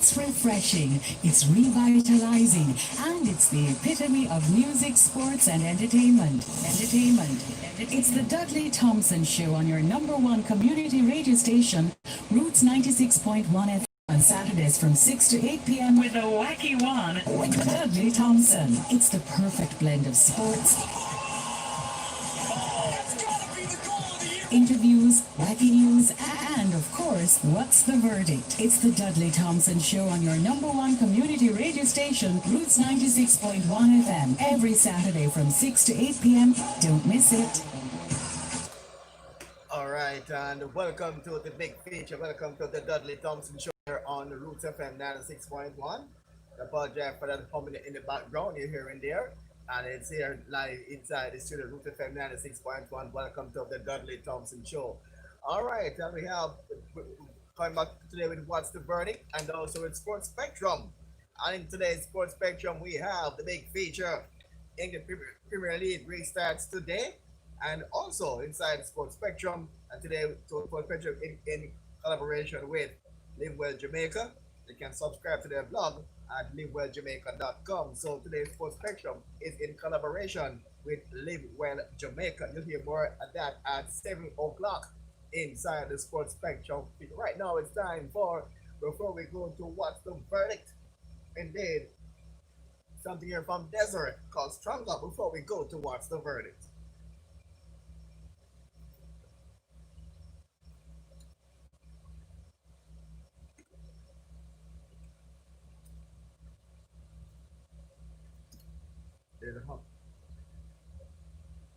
It's refreshing, it's revitalizing, and it's the epitome of music, sports, and entertainment. It's the Dudley Thompson Show on your number one community radio station, Roots 96.1 FM. On Saturdays from 6 to 8 p.m. with the wacky one, Dudley Thompson. It's the perfect blend of sports, interviews, wacky news, and of course, what's the verdict? It's the Dudley Thompson Show on your number one community radio station, Roots 96.1 FM, every Saturday from 6 to 8 p.m. Don't miss it. All right, and welcome to the big feature. Welcome to the Dudley Thompson Show here on Roots FM 96.1. The project for that humming in the background you're hearing there. And it's here live inside the studio, Root FM 96.1. Welcome to the Dudley Thompson Show. All right, and we have coming back today with What's the Verdict and also with Sports Spectrum. And in today's Sports Spectrum, we have the big feature in the Premier League restarts today. And also inside the Sports Spectrum, and today Sports Spectrum in collaboration with Live Well Jamaica. You can subscribe to their blog at livewelljamaica.com. So today's Sports Spectrum is in collaboration with Live Well Jamaica. You'll hear more of that at 7 o'clock inside the Sports Spectrum. Right now it's time for, before we go to What's the Verdict, indeed, something here from Desert called Stronger before we go to What's the Verdict.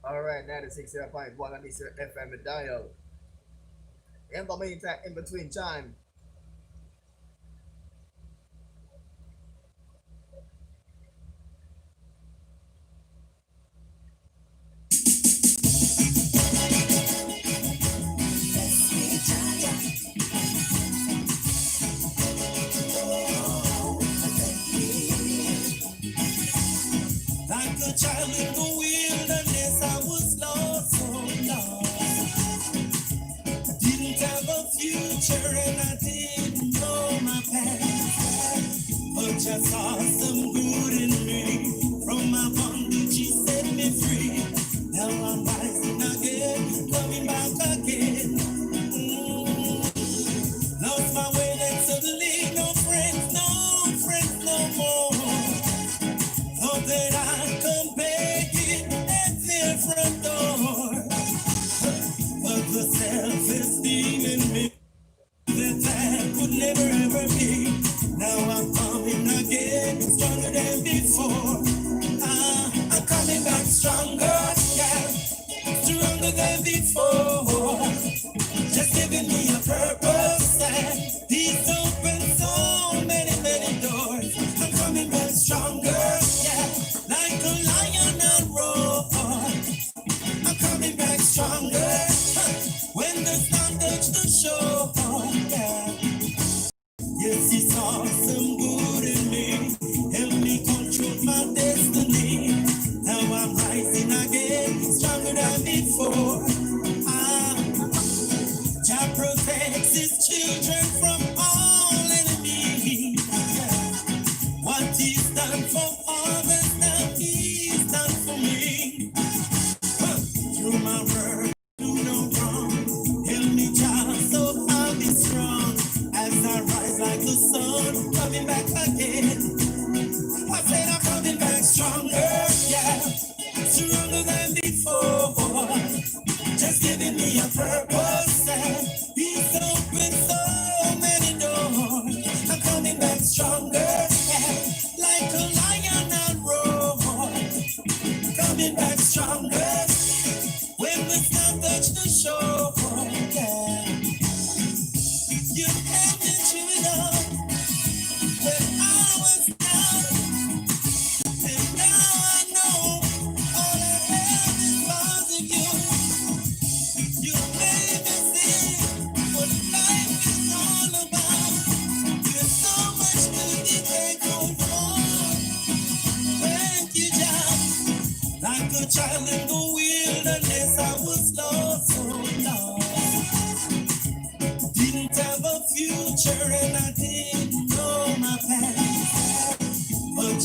All right, 96.1 on this FM dial. In the meantime, in between time, like a child in the wilderness, I was lost, so lost. Didn't have a future and I didn't know my past. But I saw some good in me. From my bondage, he set me free. Now I'm rising again, coming back again. Lost my way, then suddenly no friends no more. Thought that I come back in at their front door. But the self-esteem in me that could never ever be. Now I'm coming again, stronger than before. I'm coming back stronger, yeah, stronger than before. Just giving me a purpose and he's opened so many doors. I'm coming back stronger, yeah, like a lion and roar. I'm coming back stronger when the sun touched the shore, yeah. Yes, he saw some good in me, helped me control my destiny. Now I'm rising again, stronger than before. Jah protects his children from all enemies. Yeah. What he's done for others, now he's done for me. Through my word, do no wrong. Help me, Jah, so I'll be strong. As I rise like the sun, coming back again. I said I'm coming back stronger, yeah, stronger than before. Just giving me a purpose and he's opened so many doors. I'm coming back stronger, yeah, like a lion and roar. Coming back stronger when the sun touched the shore, yeah. You have been chewing up when I was down, and now I know all I have is because of you. You made me see what life is all about. There's so much good you can't go wrong. Thank you, Jah. Like a child in the wilderness, I was lost, so lost. Didn't have a future and I didn't know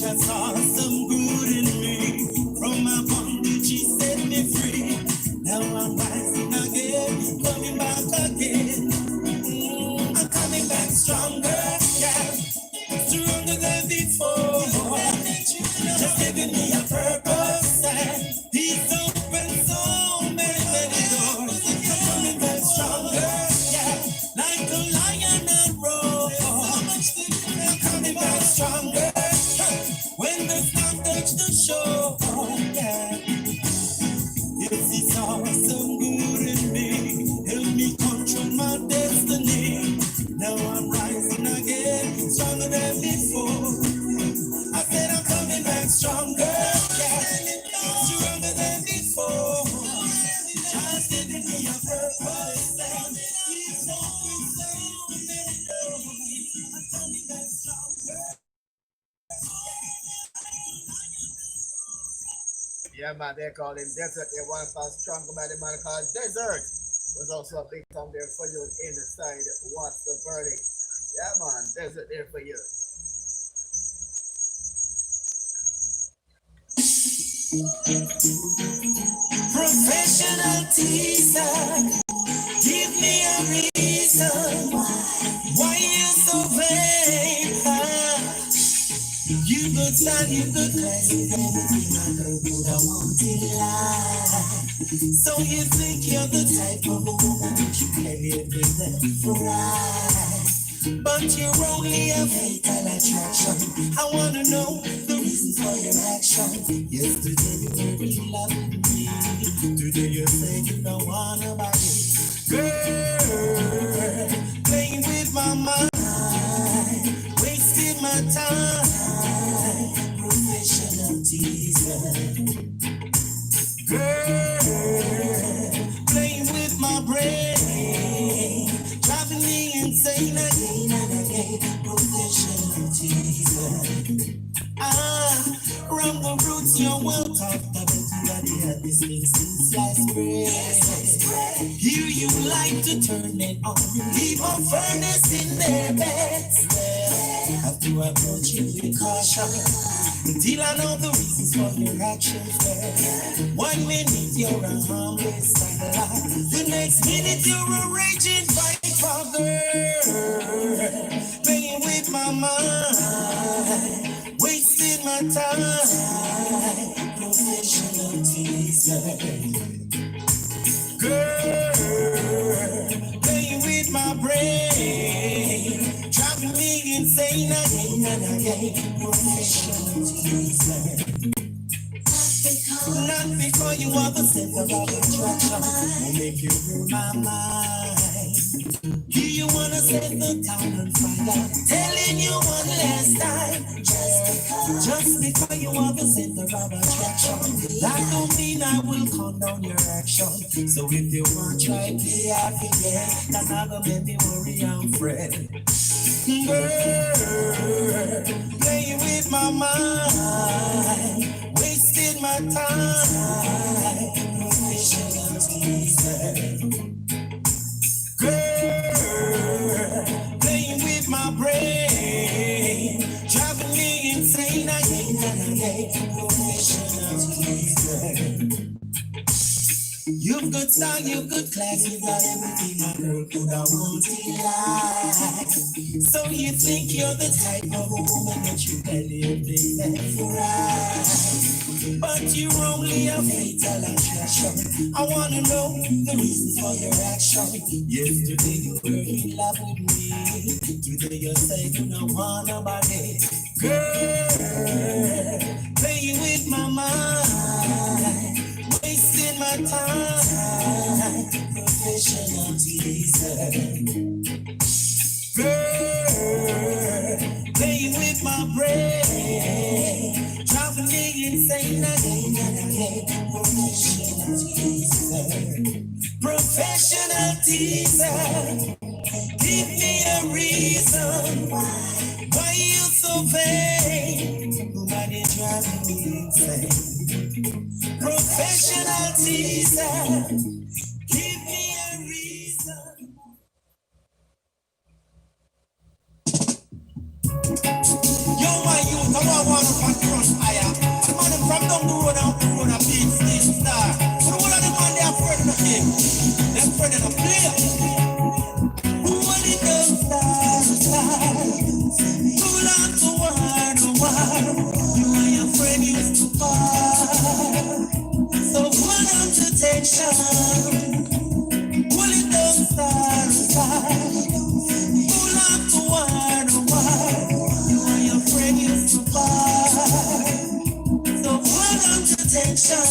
I saw some good in me. From my bondage, he set me free. Now I'm rising again, coming back again. I'm coming back stronger, yeah, stronger than before. Just giving me a purpose, and he's opened so many, many doors. I'm coming back stronger, yeah, like a lion and roar. I'm coming back stronger when the sun touch the shore, yeah. Yes, it's awesome good in me. Help me control my destiny. Now I'm rising again, stronger than before. I said I'm coming back stronger, yeah, stronger than before. Just giving me a purpose, and He's always saying that I'm coming back stronger. Yeah, man, they call him Desert. They want to pass strong by the man called Desert. Was also a big song there for you in the side. What's the verdict? Yeah, man, Desert there for you. Professional teaser, give me a reason why you so vain. You good style, you good class, you got everything I could I want in life. So you think you're the type of a woman that you can live with and right. But you're only a fatal attraction. I wanna know the reason for your action. Yesterday you were in love with me. Today you say you don't wanna marry. Girl, playing with my mind, wasting my time. Professional teaser. Girl, playing with my brain, driving me insane again and again. Professional teaser. From the roots, you're well talked about. You already had this thing since sliced bread. Here you like to turn it on. Leave a furnace in their beds. Have to approach you with caution until I know the reasons for your actions. 1 minute you're a harmless satellite, the next minute you're a raging fight for girl. Playing with my mind, wasting my time. Professional teaser. Girl, playing with my brain, driving me insane again and again. Professional teaser. Not because you are the center of attraction, will make you blow my mind. Do you wanna set the town on fire? Telling you one last time, just because you are the center of attraction, that don't mean I will condone your action. So if you want, try play happy again, that's not gonna make me worry and fret. Girl, playing with my mind, wasting my time. Professional teaser. Girl, playing with my brain, driving me insane again and again. Professional teaser. You've got style, you've got class, you got everything a girl could have wanted in life. So you think you're the type of a woman that you can live in for right. But you're only a fatal attraction. I wanna know the reasons for your action. Yesterday you were in love with me. Today you say you don't want nobody. Girl, playing with my mind, wasting my time. Professional teaser. Girl, playing with my brain, driving me insane again and again. Professional teaser. Professional teaser. Give me a reason why you so vain. Nobody driving me insane. Professional teaser. Give me a reason. Yo, my youth, come on. a one up and run higher. The man them from down the road and up the road a big stage star. So the whole of them man they afraid of the game. They're afraid of the player. Holy don't star. Pull on to war. You and your friend used to fight. So hold on to tension. Holy don't star. Pull on to war. You and your friend used to fight. So hold on to tension.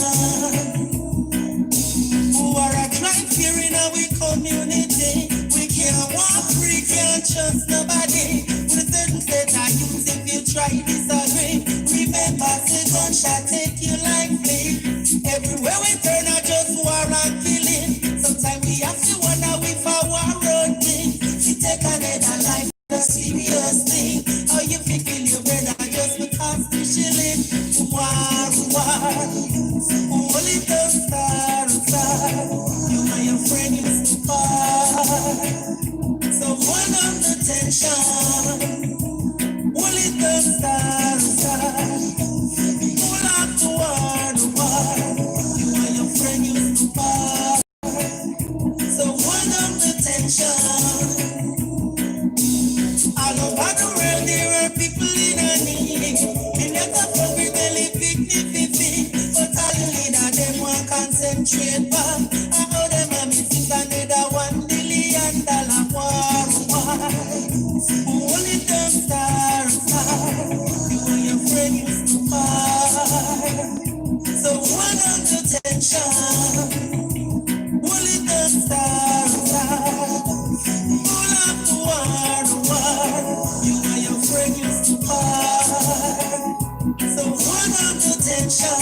Who are a crime fear in our community? We can't walk free, can't trust nobody. With a certain state of youth, if you try disagree, remember the gunshot take you like flea. Everywhere we turn, I just war and killing. Sometimes we have to wonder if our war running. You take another life, a serious thing. How you feel kill your brother just because you shilling? War. Only the star. You and your friend used to fight. So hold on the tension. Only the star. Pull out to war. You and your friend used to fight. So hold on the tension. All over the world there are people in a need. In the top of the belly, picnic. But all you need are them one concentrate back. I know them a missing another $1 billion war. Only them star. You and your friend used to fight. So hold on to tension. Only them star. Pull up to war. You and your friend used to fight. So hold on to tension.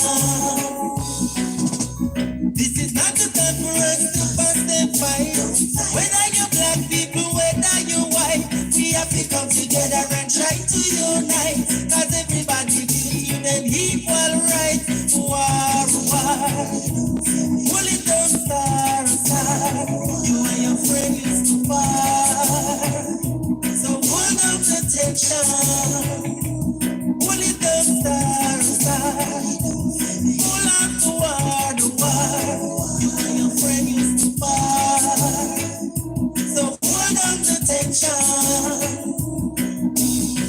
This is not the time for us to pass the fight. Whether you black people, whether you white, we have to come together and try to unite. Cause everybody feel an equal right. War. Pull it down, star. You and your friend used to fight. So hold on to tension. Pull it down, star. Pull up to war. You and your friend used to fight. So hold on to tension.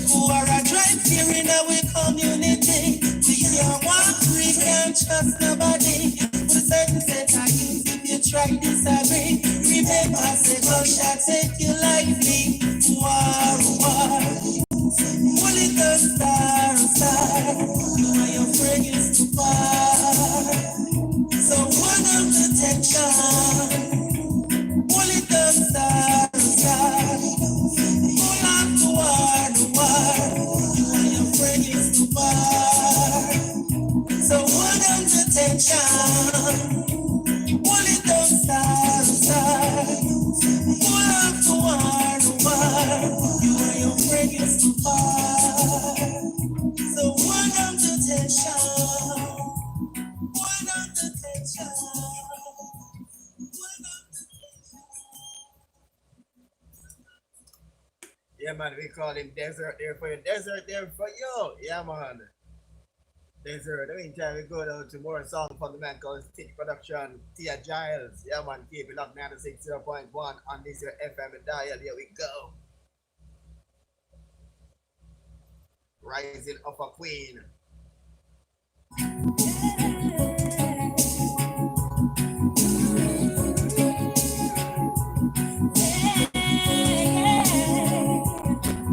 Who are a drive here in our community? We can't walk free, can't trust nobody. With a certain set of youth, if you try disagree, remember say gunshot take you like me. War. Pull it down, star. You and your friend used to fight. So hold on to tension. Pull it down, star. Pull up to war. You and your friend used to fight. So hold on to tension. Pull it down, star. Pull up to war. You and your friend used to fight. So hold on to tension. Hold on to tension. Yeah, man, we call him Desert there for you. Desert there for you. Yeah, man. Desert. In the meantime, we go down to more song from the man called Stitch Production, Tia Giles. Yeah, man, keep it up 96.1 on this your FM dial. Here we go. Rising of a Queen.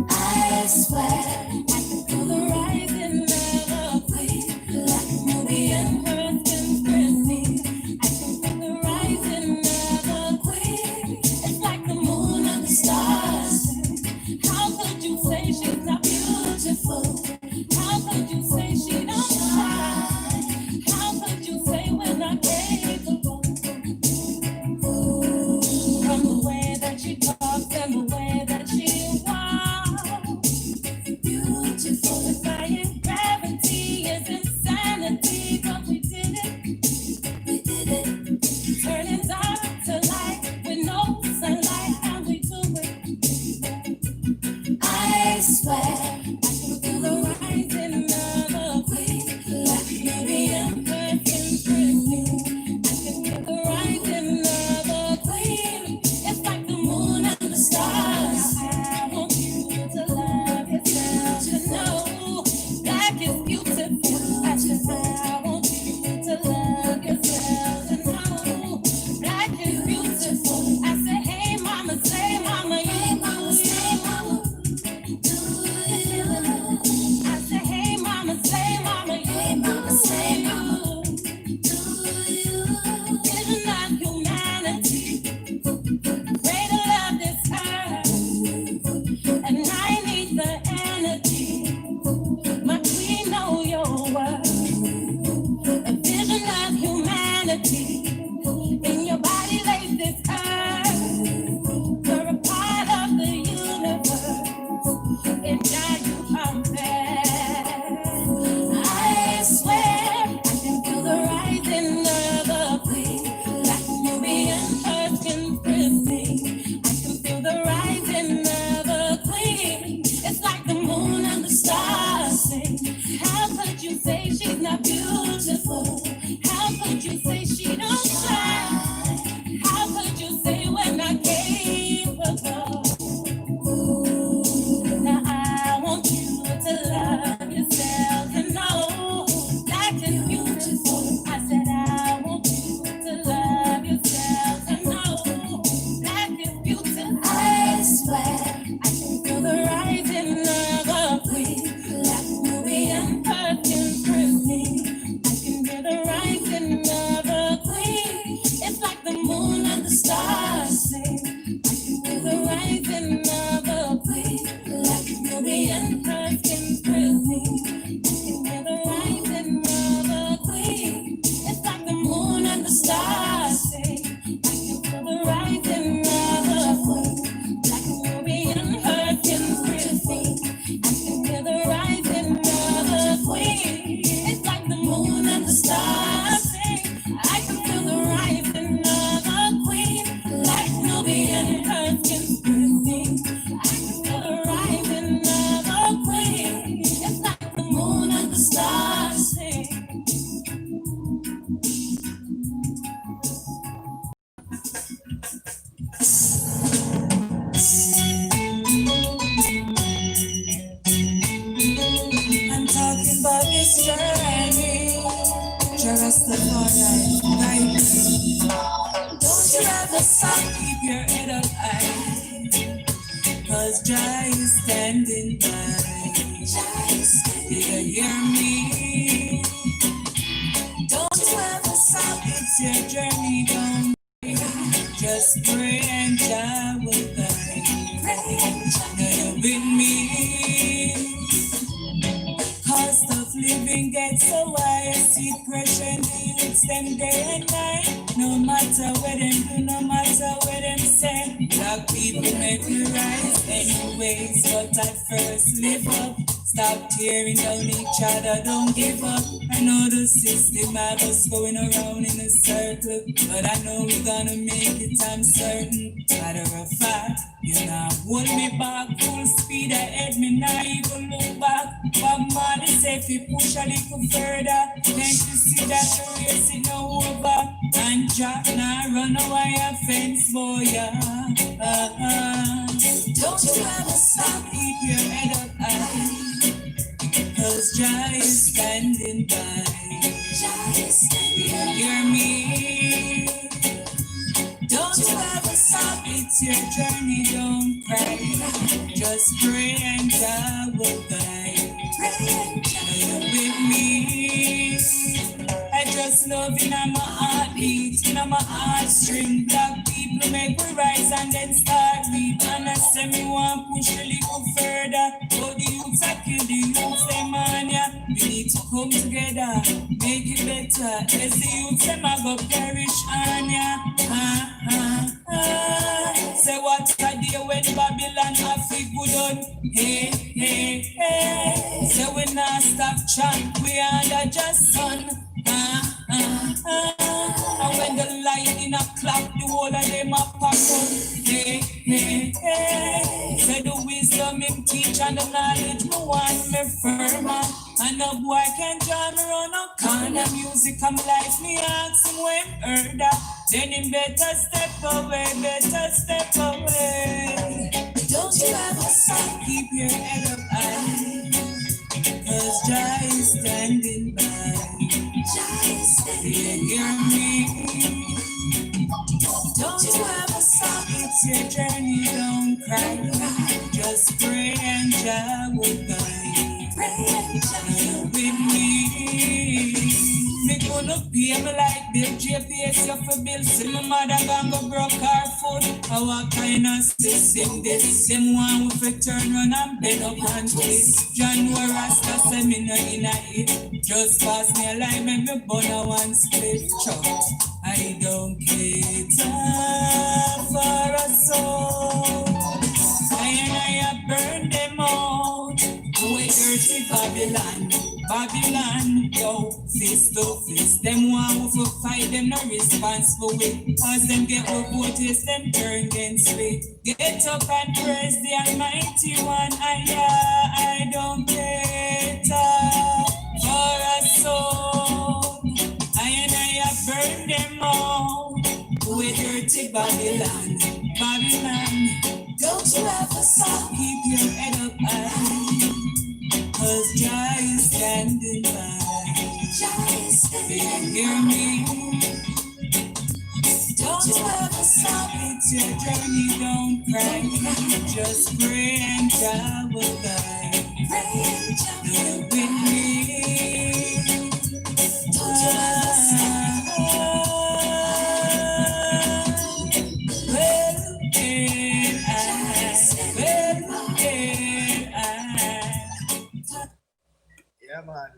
I swear I can feel the rising of a queen, like a movie and her conspiracy. I can feel the rising of a queen. It's like the moon and the stars. How could you say she's not beautiful? How could you say she don't shine? keep your head up high. Cause Jah is standing by. Do you hear me? Don't you ever stop, it's your journey, don't worry. Just pray and Jah will guide. Now you're with me. Cost of living gets so high, see pressure in the youths them day and night. No matter where them do, no matter where them say, black people make me rise anyways. But at first live up, stop tearing down each other, don't give up. I know the system have us going around in a circle, but I know we're gonna make it, I'm certain. Matter of fact, you know, hold me back, full speed ahead, me not even look back. But man, say if you push a little further, can't you see that the race is now over? And Jack now run away a fence for ya. Don't you ever stop, keep your head up high. Cause Jah is standing by. You hear me? Don't you ever stop, it's your journey, don't cry. Just pray and Jah will guide. Are you with me? I just love in my heartbeat, in my heartstring. Black people make me rise and then start read. And I say me want push a little further. But the youths I kill the youths, them man, yeah. We need to come together, make it better. As the youths, them I go perish on ya. Say what a day when Babylon have to go done. Hey, hey, hey. Say we not stop chant, we under just sun. And when the lightning a clap, the whole of them a pop up. Hey, hey, hey. Say the wisdom him teach and the knowledge me want me firmer. And no boy can join me run no corner. Music come life, me ask him when heard that. Then him better step away, better step away. Don't you ever stop, keep your head up high. Cause Jah is standing by. Do you hear me? Don't you ever stop, it's your journey, don't cry. Just pray and Jah will guide. Are you with me? Me gonna pay me like Bill JPS, you for bill. See my mother gonna broke her foot. Our kind of system, this same one with a turn run and bend up and twist. John were Rasta, say me no in a hit. Just pass me a line, make me burn a one split chop. I don't cater for a soul. I burn them out. We dirty Babylon, Babylon, yo, fist to fist. Them one who fight, them no responsible with. As them get what votes, them turn against me. Get up and praise the Almighty One. I don't cater for a soul. I burn them out. We dirty Babylon, Babylon. Don't you ever stop, keep your head up high. Cause Jah is standing by. Do you hear me? Don't you ever stop, it's your journey, don't cry. Just pray and Jah will guide. Do you with me? Don't you ever stop. Yeah, man.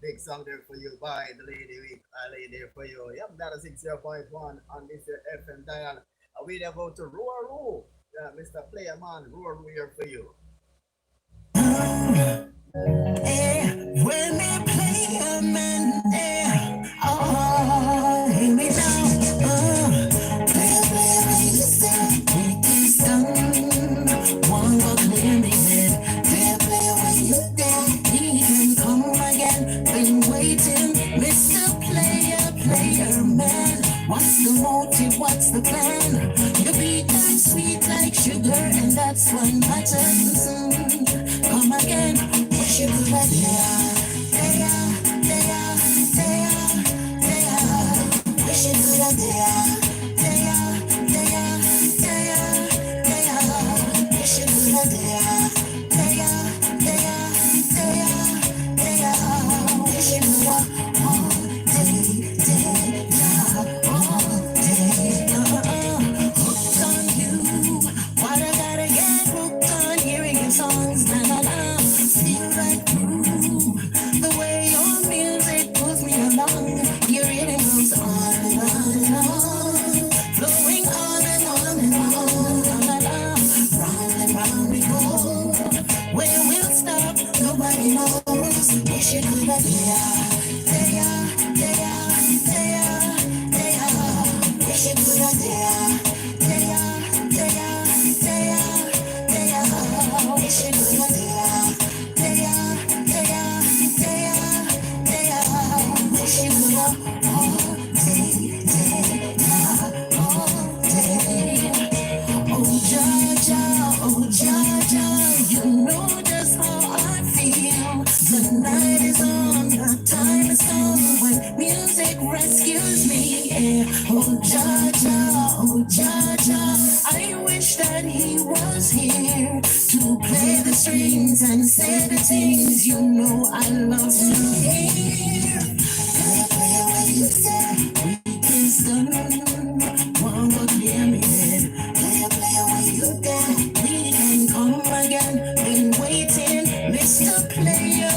Big song there for you by the lady with I lay there for you. Yep, that is 60.1 on this FM dial. We about to roar. Yeah, Mr. Player Man, roar here for you. When they play a man, oh, hear me now. Play, make this done. One go clear me head. Play, when you dead, he can come again. Been waiting, Mr. Player Man. What's the motive? What's the plan? You beat that sweet like sugar, and that's what matters. Come again, what you do right there? They are. We should do that there. They are. here to play the strings and say the things you know I love to hear. Play when you say we can start. One more hear me then. Play when you there. We can come again. Been waiting, Mr. Player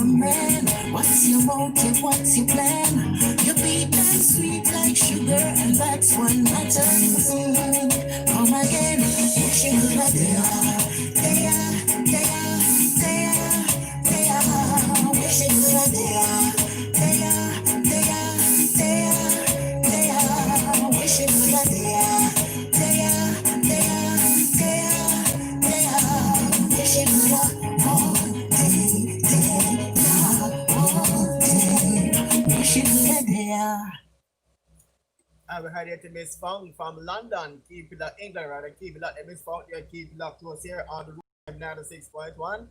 man. What's your motive? What's your plan? You beat that sweet like sugar, and that's what matters. Come again, wishing that they are, wishing that they are, wishing that they are, wishing that And we had it to Miss Fong from London. Keep it at England, rather. Keep it at Miss Fong. Yeah, keep it up to us here on the Room 96.1.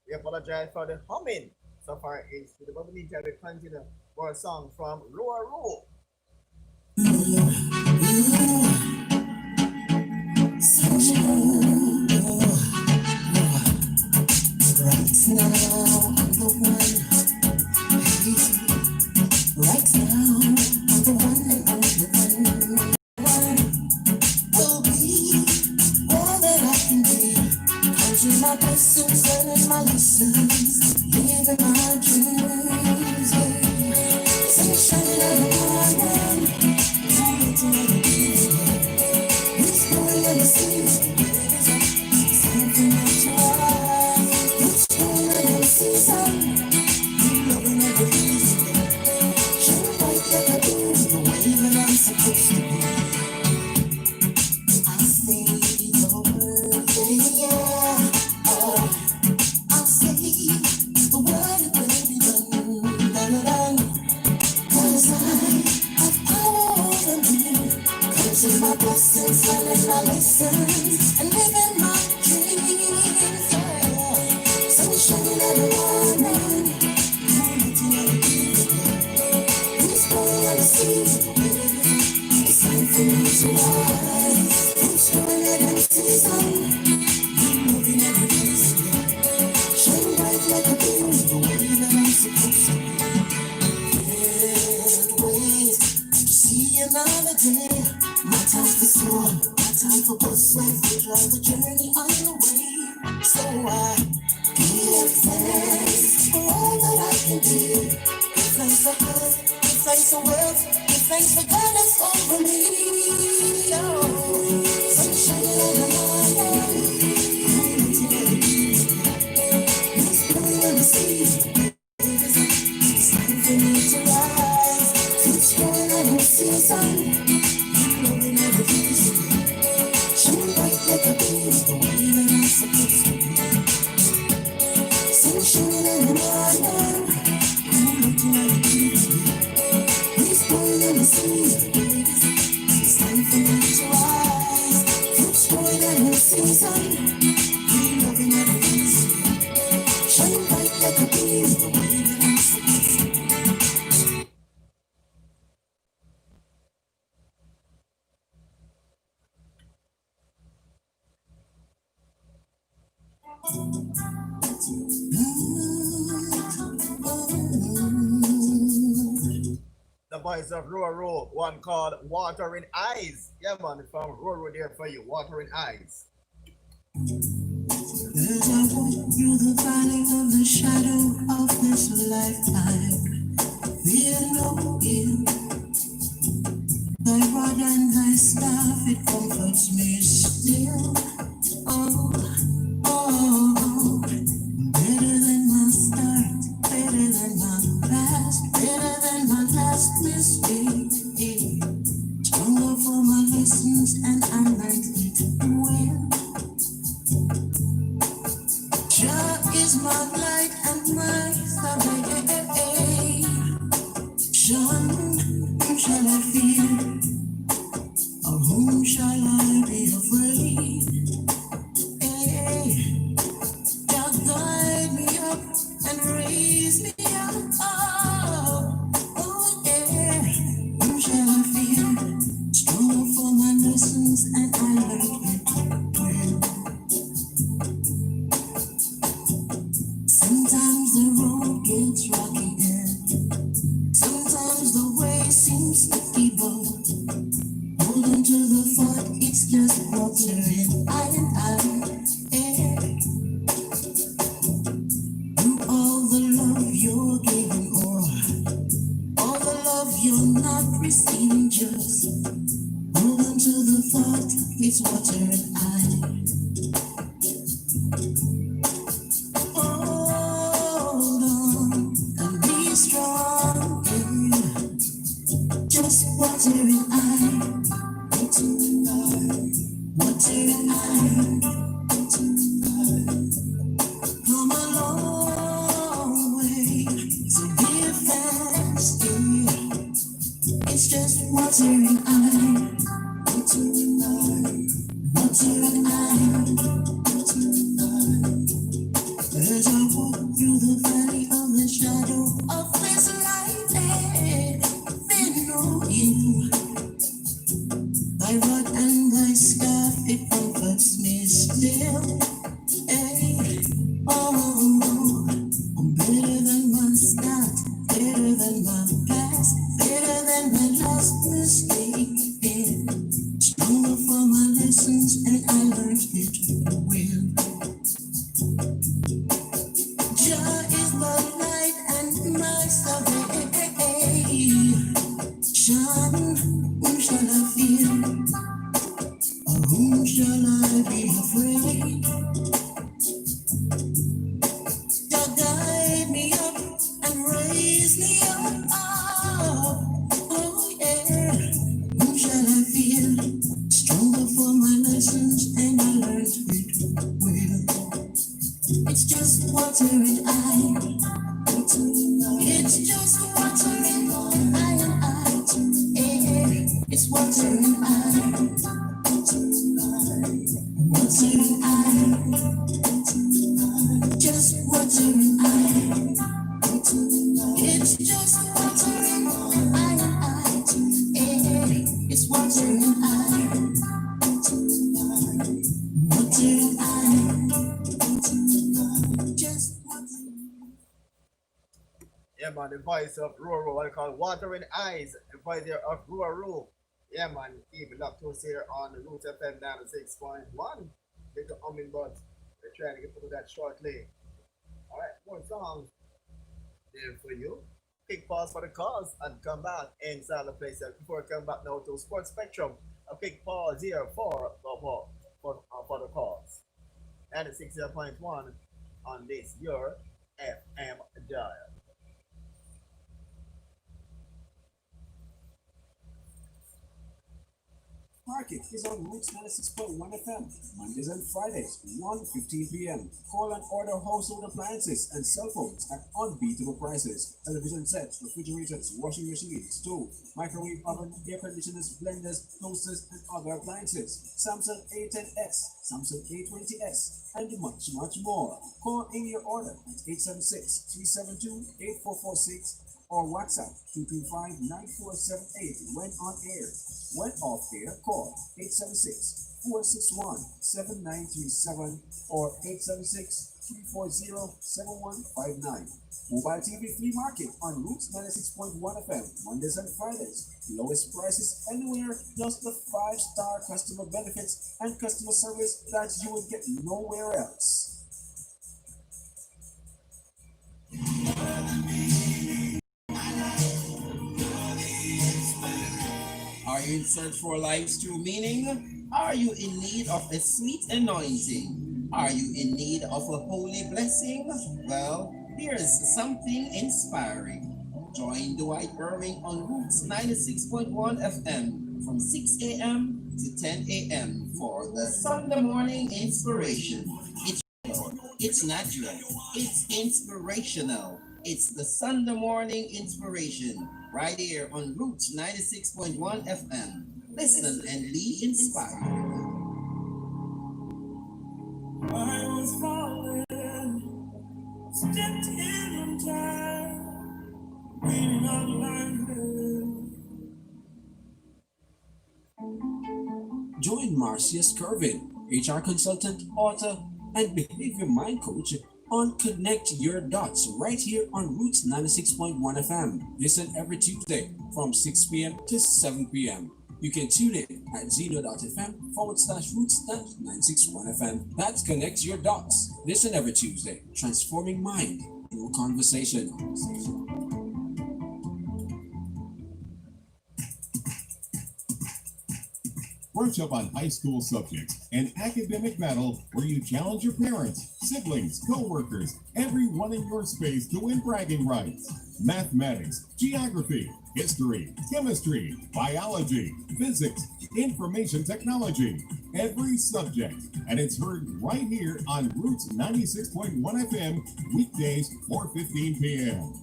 We apologize for the humming. So far, it's to the moment that we continue for a song from Roar Rule. Right now, I'm the one. Right now, I'm the one and only one. Will be all that I can be. Counting my blessings, learning my lessons, living my dreams. Yeah. Sunshine in the morning, light in the evening. It's blowing in the sea. Something natural. It's blowing in the season. Loving every reason. Shine bright like a beam, the way that I'm supposed to be. I say your birthday, yeah. Oh, I'll say the word it will be done, done, done. 'Cause I've power over me. Counting my blessings, learning my lessons, and living my dreams. Yeah. Sunshine every morning, light in the evening. It's blowing on the sea. It's time for me to rise. It's blowing in the season. Moving every reason. Shine bright like a beam, the way that I'm supposed to be. Can't wait to see another day. My time for soul, my time for bus life. We drive the journey on the way. So I give thanks for all that I can do. Give thanks for good, give thanks for wealth, give thanks for goodness over me. Oh, sunshine in the morning, light in the evening. It's blowing on the sea. It's time for me to rise. It's blowing on the season. Blowing every reason. Shine bright like a beam, the way that I'm supposed to be. Sunshine in the morning, light in the evening. It's blowing on the sea. It's time for me to rise. It's blowing on the season. Loving every reason. Shine bright like a beam, the way that I'm supposed to be. The voice of Roro, one called Watering Eyes. Yeah, man, from Roro there for you, Watering Eyes. As I walk through the valley of the shadow of this lifetime, fear no ill. Thy rod and thy staff, it comforts me still. Oh, oh, oh. Better than my start, better than my past, better than my last mistake. Stronger for my lessons, and I learned it well. Jah is my light and my salvation. Whom shall I fear? Or whom shall I be afraid? Hey, Jah guide me up and raise me up. Oh, oh yeah. Whom shall I fear? Stronger for my lessons, and I learned it well. It's just water and I. Yeah. Through all the love you're giving, or all the love you're not receiving, just hold on to the thought. It's water and I. Hold on and be strong. Yeah. Just water and I. Water and I. Water and I. Water and I. Come a long way. So give thanks. Yeah. It's just water and I. Water and I. Water and I. Water and I. As I walk through the valley of the shadow of this life, then know you. Thy rod and thy staff, it comforts me still. Hey, oh, I'm better than my start, better than my past, better than my last mistake. Yeah. Stronger for my lessons, and I learned it well. Jah is my light and my salvation. Whom shall I fear? Or whom shall I be afraid? Jah guide me up and raise me up. Oh yeah. Whom shall I fear? Stronger for my lessons, and I learned it well. It's just water and I. It's just water and I. Yeah. It's water and I. Water and I. Just water and I. It's just water and I. Yeah. It's water and I. Water and I. Just water. Yeah, man, the voice of Roro, what I call Watering Eyes, the voice here of Roro. Yeah, man, keep it up to us here on the Root FM 96.1. Big hummingbird. We're trying to get through that shortly. All right, more songs there for you. Quick pause for the cause and come back inside the place. Before we come back now to Sports Spectrum, a quick pause here for the cause. 96.1 on this, your FM dial. Market is on Roots 96.1 FM, Mondays and Fridays, 1:15 p.m. Call and order household appliances and cell phones at unbeatable prices. Television sets, refrigerators, washing machines, stove, microwave oven, air conditioners, blenders, toasters, and other appliances. Samsung A10s, Samsung A20s, and much, much more. Call in your order at 876-372-8446 or WhatsApp 225-9478 when on air. When off air, call 876-461-7937 or 876-340-7159. Mobile TV Flea Market on Roots 96.1 FM, Mondays and Fridays. Lowest prices anywhere, plus the 5-star customer benefits and customer service that you will get nowhere else. Are you in search for life's true meaning? Are you in need of a sweet anointing? Are you in need of a holy blessing? Well, here's something inspiring. Join Dwight Irving on Roots 96.1 FM from 6 a.m. to 10 a.m. for the Sunday morning inspiration. It's natural, it's inspirational. It's the Sunday morning inspiration right here on Roots 96.1 FM. Listen and be inspired. I was falling, stepped in on time, waiting on line. Join Marcia Skirvin, HR consultant, author, and behavior mind coach on Connect Your Dots right here on Roots 96.1 FM. Listen every Tuesday from 6 p.m. to 7 p.m. You can tune in at zeno.fm/roots-961 FM. That connects your dots. Listen every Tuesday, transforming mind through conversation. Brush up on high school subjects, an academic battle where you challenge your parents, siblings, co-workers, everyone in your space to win bragging rights. Mathematics, geography, history, chemistry, biology, physics, information technology, every subject. And it's heard right here on Roots 96.1 FM, weekdays 4:15 p.m.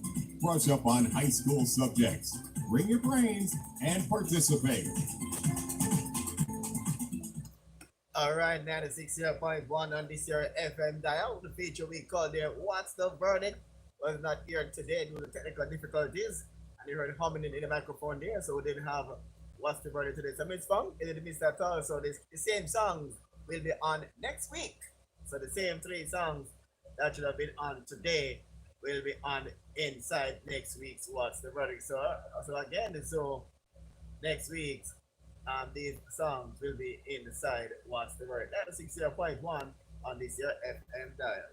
Brush up on high school subjects. Bring your brains and participate. All right, 96.1 on this year FM dial. The feature we call there, What's the Verdict? Was not here today due to technical difficulties. And you heard humming in the microphone there, so we didn't have What's the Verdict today. So Miss Funk, it didn't miss at all. So the same songs will be on next week. So the same three songs that should have been on today will be on inside next week's What's the Verdict. So again, so next week's these songs will be inside What's the Word. That is 60.1 on this year FM dial.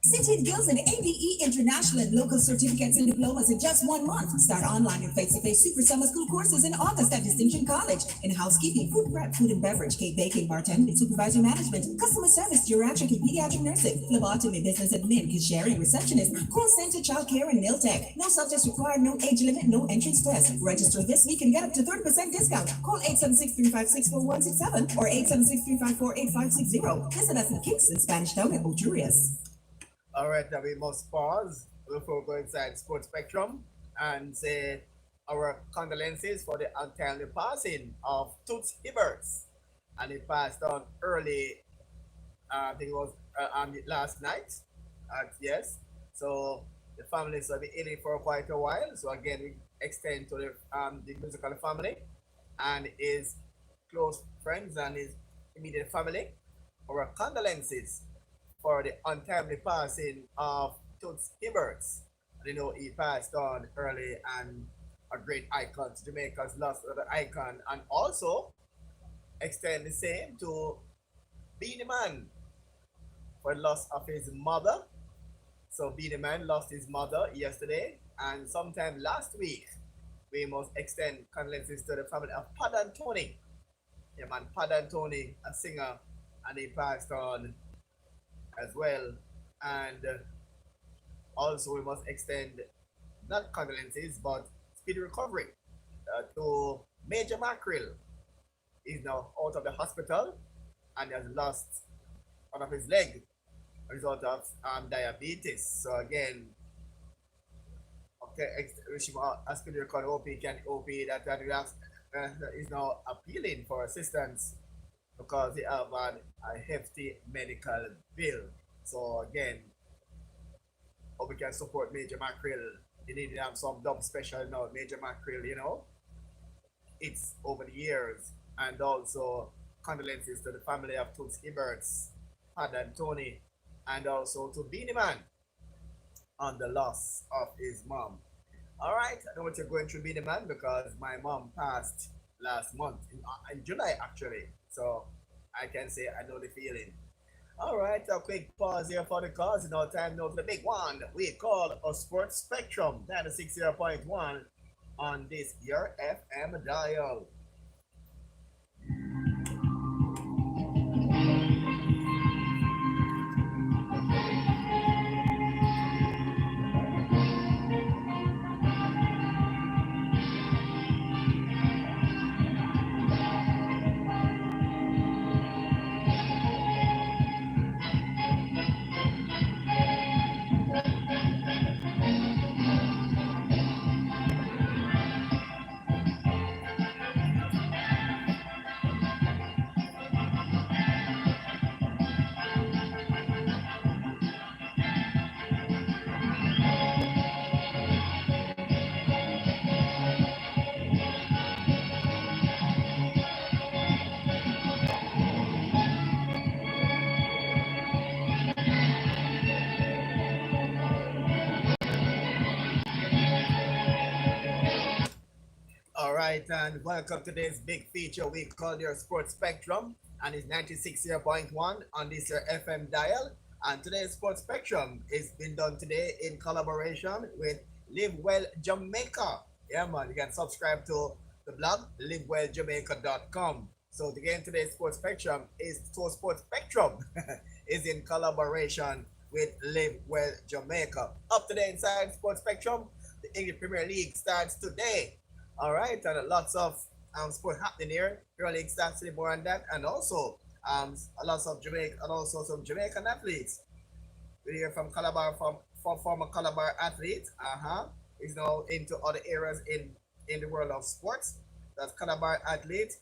City Girls and ABE International and local certificates and diplomas in just 1 month. Start online and face-to-face super summer school courses in August at Distinction College. In housekeeping, food prep, food and beverage, cake baking, bartending, supervisor management, customer service, geriatric and pediatric nursing, phlebotomy, business admin, cashiering, receptionist, call center, childcare, and nail tech. No subjects required, no age limit, no entrance test. Register this week and get up to 30% discount. Call 876-356-4167 or 876-354-8560. Visit us in Kingston, Spanish Town, and Honduras. All right, now we must pause before we go inside Sports Spectrum and say our condolences for the untimely passing of Toots Hibberts. And he passed on early, I think it was last night. Yes. So the family will be ailing for quite a while. So again, we extend to the musical family and his close friends and his immediate family our condolences for the untimely passing of Toots Hibberts. You know, he passed on early and a great icon. Jamaica's lost another icon. And also extend the same to Beenie Man for the loss of his mother. So Beenie Man lost his mother yesterday, and sometime last week we must extend condolences to the family of Pad and Tony. Yeah man, Pad and Tony, a singer, and he passed on as well. And also we must extend not condolences but speedy recovery to Major Mackerel. He's now out of the hospital and has lost one of his leg as a result of diabetes. So again, okay, wish him a speedy recovery. Hope that is now appealing for assistance because they have had a hefty medical bill. So again, hope we can support Major Mackerel. They need to have some dub special now. Major Mackerel, you know, it's over the years. And also condolences to the family of Toots Hibberts, Pad and Tony, and also to Beenie Man on the loss of his mom. All right, I know what you're going through, Beenie Man, because my mom passed last month in July actually. So I can say I know the feeling. All right, a quick pause here for the cause. In our time now for the big one we call a Sports Spectrum. That is 60.1 on this your FM dial. right, and welcome to this big feature we call your Sports Spectrum, and it's 96.1 on this your FM dial. And today's Sports Spectrum is been done today in collaboration with Live Well Jamaica. Yeah, man, you can subscribe to the blog livewelljamaica.com. So again, today's Sports Spectrum is so Sports Spectrum is in collaboration with Live Well Jamaica. Up today inside Sports Spectrum, the English Premier League starts today. All right, and lots of sport happening here. Premier League starts today, more on that, and also a lot of Jamaica and also some Jamaican athletes. We hear from Calabar from former Calabar athletes. Is now into other areas in the world of sports. That's Calabar athlete.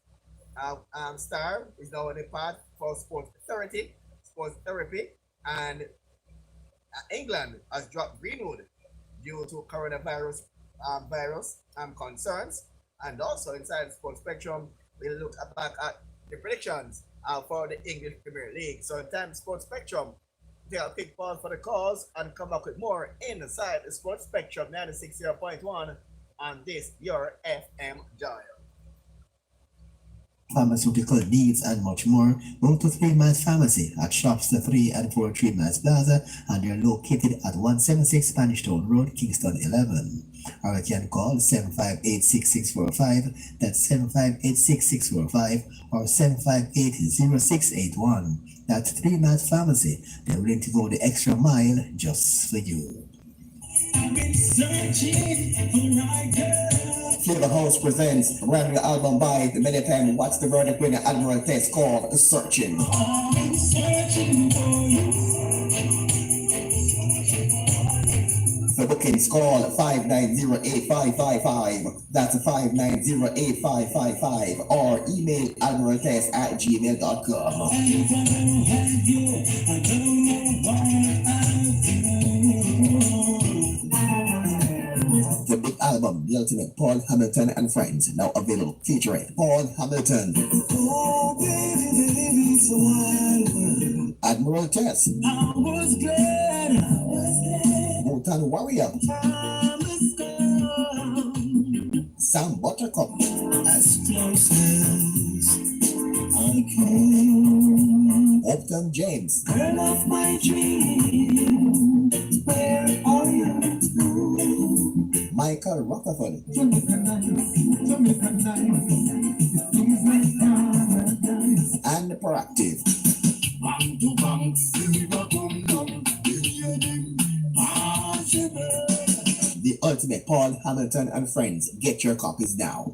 Star is now in the path for sports therapy, and England has dropped Greenwood due to coronavirus concerns. And also inside Sports Spectrum, we'll look back at the predictions for the English Premier League. So in time Sports Spectrum, they'll pick pause for the cause and come back with more inside the Sports Spectrum 96.1 on this your FM dial. Pharmaceutical needs and much more. Go to 3 Miles Pharmacy at shops 3 and 4 3 Miles Plaza, and they're located at 176 Spanish Town Road, Kingston 11. Or you can call 758-6645, that's 758-6645, or 758-0681. That's 3 Miles Pharmacy. They're willing to go the extra mile just for you. Flavor House presents a brand new album by the many time What's the Verdict winner Admiral Test called Searching. The bookings call 590-8555. That's 590-8555. Or email admiraltest@gmail.com. The big album, The Ultimate, Paul Hamilton and Friends, now available, featuring Paul Hamilton, Admiral Test, Motown Warrior, Sam Buttercup, As Close As I Can, Upton James, Girl of My Dream, Where Are You? Michael Rutherford, and Proactive. The Ultimate, Paul Hamilton and Friends. Get your copies now.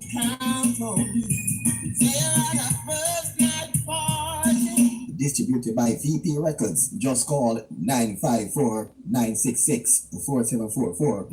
Distributed by VP Records. Just call 954-966-4744.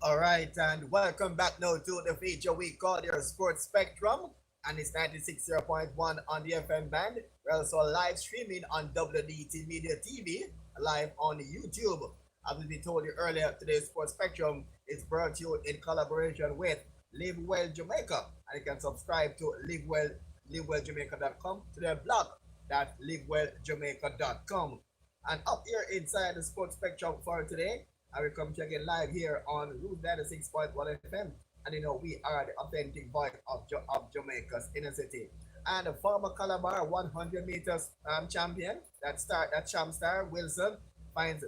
All right, and welcome back now to the feature we call your Sports Spectrum, and it's 96.1 on the FM band. We're also live streaming on WDT Media TV, live on YouTube. As we told you earlier, today's Sports Spectrum is brought to you in collaboration with Live Well Jamaica, and you can subscribe to livewelljamaica.com, to their blog, that's livewelljamaica.com. And up here inside the Sports Spectrum for today, I will come check in live here on Route 96.1 FM. And you know, we are the authentic voice of Jamaica's inner city. And the former Calabar 100 meters champion, that champ star Wilson, finds a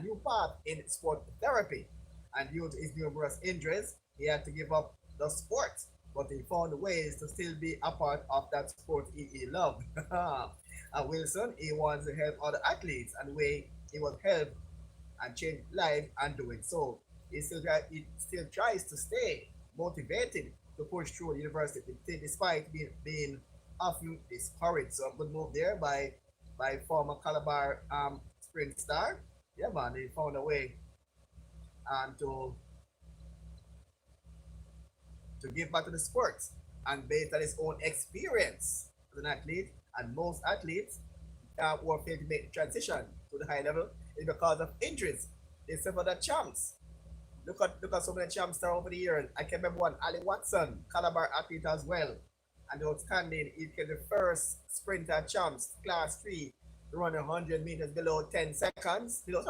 new path in sport therapy. And due to his numerous injuries, he had to give up the sport, but he found ways to still be a part of that sport he loved. And Wilson, he wants to help other athletes, and way he was helped and change life and doing so. He still tries to stay motivated to push through university despite being often discouraged. So a good move there by former Calabar sprint star. Yeah, man, they found a way to give back to the sports, and based on his own experience as an athlete, and most athletes who are failing to make the transition to the high level is because of injuries. They suffer the champs. Look at so many champs over the years. I can remember one, Ali Watson, Calabar athlete as well. and outstanding. He became the first sprinter champs, class 3, to run 100 meters below 10 seconds. Below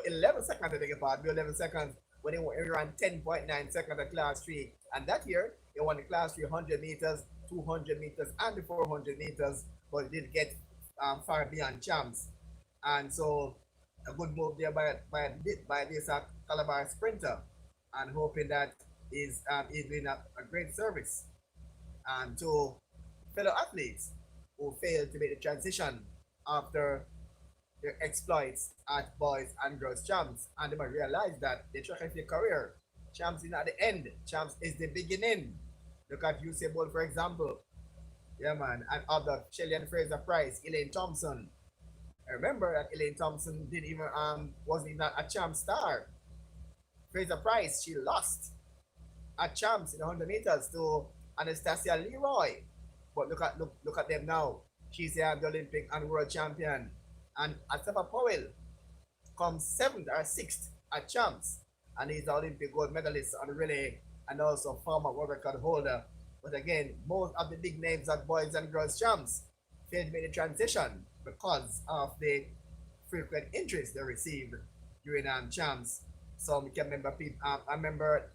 11 seconds, I think about, below 11 seconds, when he ran 10.9 seconds at class 3. And that year, he won the class 3 100 meters, 200 meters, and the 400 meters, but he did get far beyond champs. And so, a good move there by this Calabar sprinter, and hoping that he's doing a great service to fellow athletes who failed to make the transition after their exploits at boys and girls champs, and they might realize that the track and field career, champs is not the end, champs is the beginning. Look at Usain Bolt, for example. Yeah, man, and other Shelley and Fraser Price, Elaine Thompson. I remember that Elaine Thompson didn't even wasn't even a champ star. Fraser Price, she lost at champs in 100 meters to Anastasia Leroy. But look at them now. She's the Olympic and world champion. And Asafa Powell comes 7th or 6th at champs. And he's the Olympic gold medalist on the relay and also former world record holder. But again, most of the big names at boys and girls champs failed to make the transition because of the frequent injuries they received during champs. So we can remember people. I remember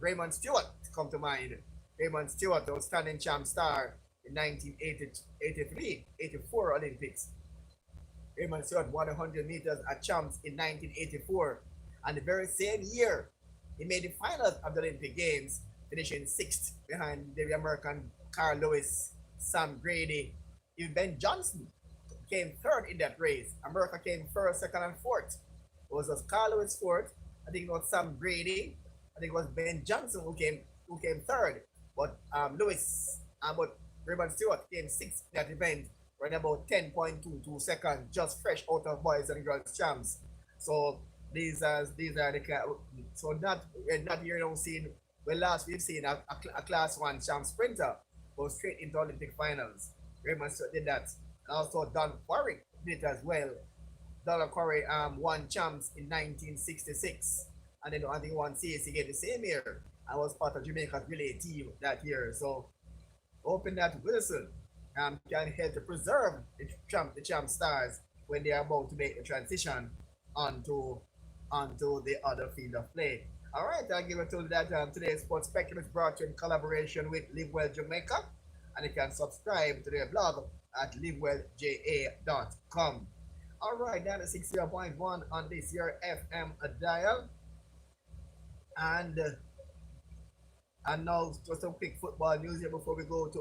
Raymond Stewart come to mind. Raymond Stewart, the outstanding champ star in 1983, 84 Olympics. Raymond Stewart won 100 meters at champs in 1984, and the very same year he made the finals of the Olympic Games, finishing 6th behind the American Carl Lewis, Sam Grady. Even Ben Johnson came 3rd in that race. America came 1st, 2nd, and 4th. It was Carl Lewis 4th. I think it was Sam Grady. I think it was Ben Johnson who came 3rd. But but Raymond Stewart came 6th in that event, running about 10.22 seconds, just fresh out of boys and girls champs. So these are the so not here now seeing. Well, last we've seen a class 1 champ sprinter go straight into Olympic finals. Raymond Stewart did that. And also Don Quarry did it as well. Don Quarry won champs in 1966. And then I think won CAC again the same year. I was part of Jamaica's relay team that year. So hoping that Wilson can help to preserve the champ stars when they are about to make the transition onto the other field of play. All right, I'll give it to that. Today's Sports Spectrum is brought to you in collaboration with Live Well Jamaica, and you can subscribe to their blog at livewellja.com. All right, down to 60.1 on this year FM dial, and now just some quick football news here before we go to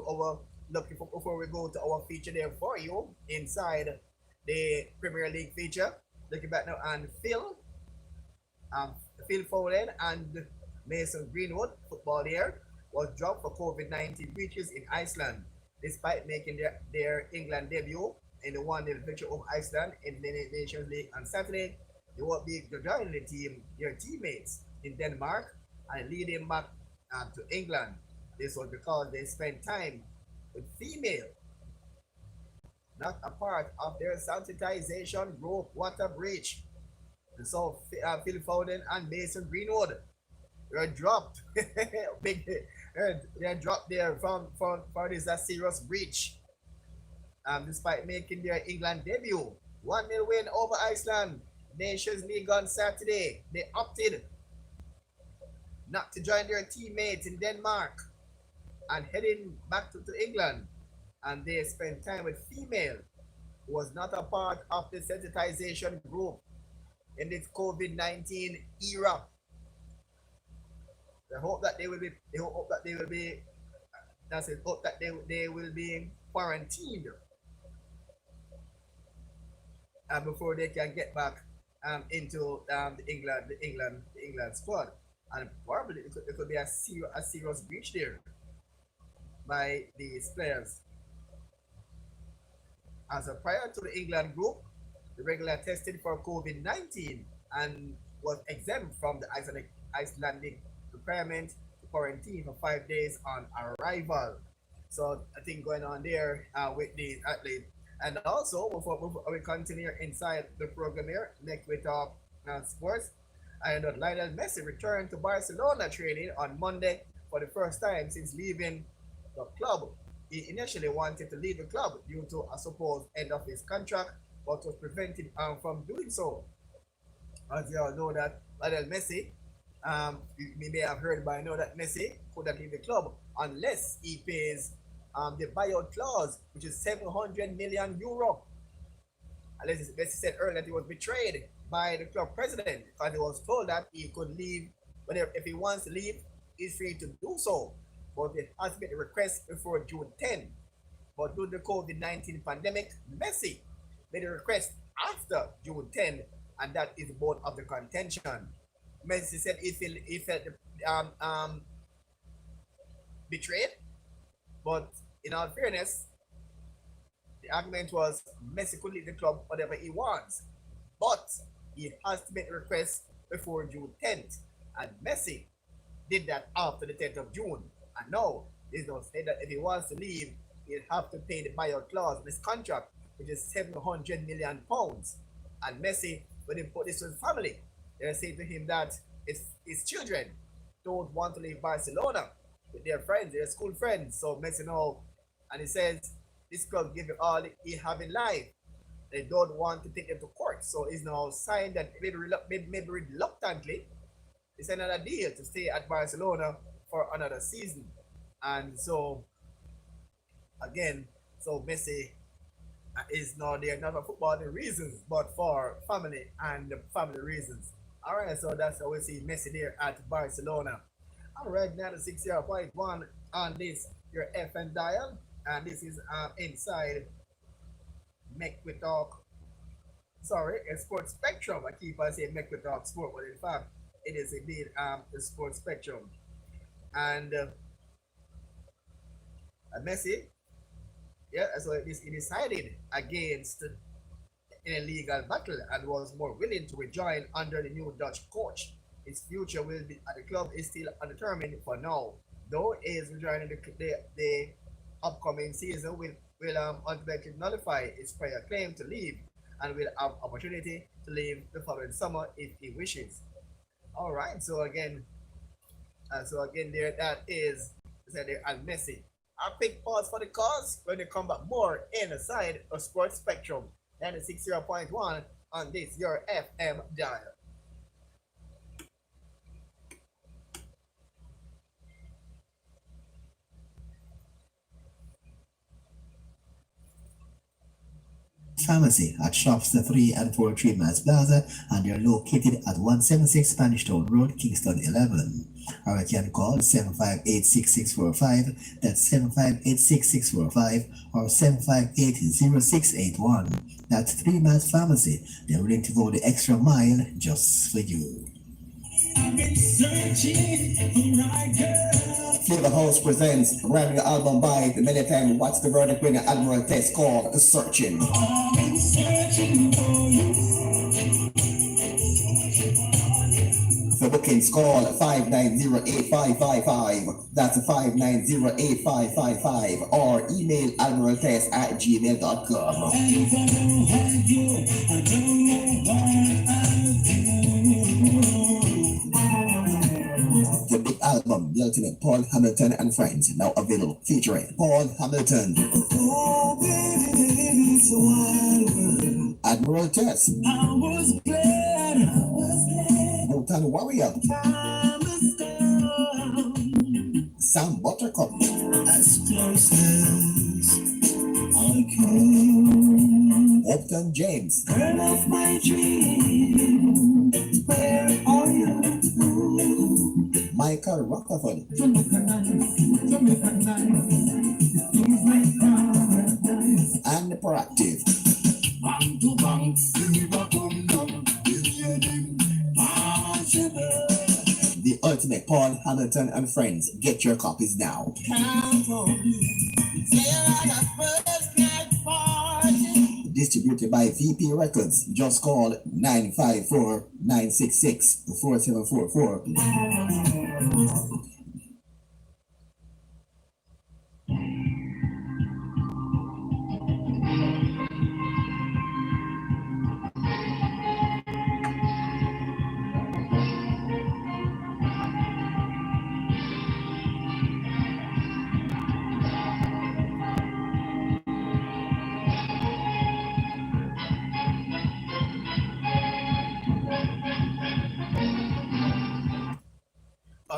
our feature there for you inside the Premier League feature. Looking back now, and Phil Foden and Mason Greenwood, football here, was dropped for COVID-19 breaches in Iceland, despite making their England debut in the 1-0 victory over Iceland in the Nations League on Saturday. They will be joining their teammates in Denmark and leading back to England. This was because they spent time with female, not a part of their sensitization group. What a breach. And so Phil Foden and Mason Greenwood were dropped. They're dropped there for this a serious breach. Despite making their England debut. 1-0 win over Iceland. Nations League on Saturday. They opted not to join their teammates in Denmark and heading back to England. And they spent time with female who was not a part of the sensitization group in this COVID-19 era. They hope that they will be quarantined before they can get back into the England squad, and probably it could be a serious breach there by these players. As a prior to the England group, the regular tested for COVID-19 and was exempt from the Icelandic requirement to quarantine for 5 days on arrival. So I think going on there with the athletes. And also, before we continue inside the program here, next we talk sports. And Lionel Messi returned to Barcelona training on Monday for the first time since leaving the club he initially wanted to leave the club due to a supposed end of his contract, but was prevented from doing so. As you all know that Lionel Messi, you may have heard by now that Messi couldn't leave the club unless he pays the buyout clause, which is 700 million euro. Unless Messi said earlier that he was betrayed by the club president because he was told that he could leave whenever if he wants to leave, he's free to do so. But it has to make the request before June 10. But due to the COVID-19 pandemic, Messi made a request after June 10, and that is both of the contention. Messi said he felt betrayed, but in all fairness, the argument was Messi could leave the club whatever he wants, but he has to make the request before June 10th, and Messi did that after the 10th of June. And now there's no say that if he wants to leave, he'll have to pay the buyout clause in his contract, which is 700 million pounds. And Messi, when he put this to his family, they say to him that his children don't want to leave Barcelona with their friends, their school friends. So Messi know, and he says this club give him all he have in life. They don't want to take them to court, so he's now signed that maybe reluctantly. He signed another deal to stay at Barcelona for another season, and so again, so Messi is now there not for footballing reasons, but for family and family reasons. All right, so that's how we see Messi there at Barcelona. All right, now the 60.1 on this your FM dial, and this is inside Make We Talk. Sorry, a sports spectrum. I keep on saying Make We Talk Sport, but in fact, it is indeed the sports spectrum. And Messi, yeah, so he decided against in a legal battle and was more willing to rejoin under the new Dutch coach. His future will be at the club is still undetermined for now, though he is rejoining the upcoming season will ultimately nullify his prior claim to leave and will have opportunity to leave the following summer if he wishes. All right, so again, there that is said there and Messi. A quick pause for the cause when they come back more in the side of Sports Spectrum 96.1 on this your FM dial. Pharmacy at shops the 3 and 4 Tree Miles Plaza, and they're located at 176 Spanish Town Road, Kingston 11. Or you can call 758-6645, that's 758-6645, or 758-0681. That's 3 Miles Pharmacy. They're willing to go the extra mile just for you. I've been searching for right girl. Flavor House presents brand new album by the many time What's the Verdict winner Admiral Test called Searching. I've been searching for you. The bookings call 590-8555. That's 590-8555. Or email admiraltest@gmail.com. And if I don't have you, I don't know what I'll do. The big album, The Ultimate Paul Hamilton and Friends, now available, featuring Paul Hamilton, Oh, baby, it's a wild world. Admiral Test, I was glad, Motown Warrior, time has come. Sam Buttercup, As close as I can. Upton James, Girl of my dream, where are you? Michael Rockefeller, Jamaica night, please make paradise. and The Proactive. Bang to bang, river come down, possible. The Ultimate Paul Hamilton and Friends. Get your copies now. Count on me. Say like a first night party. Distributed by VP Records. Just call 954-966-4744.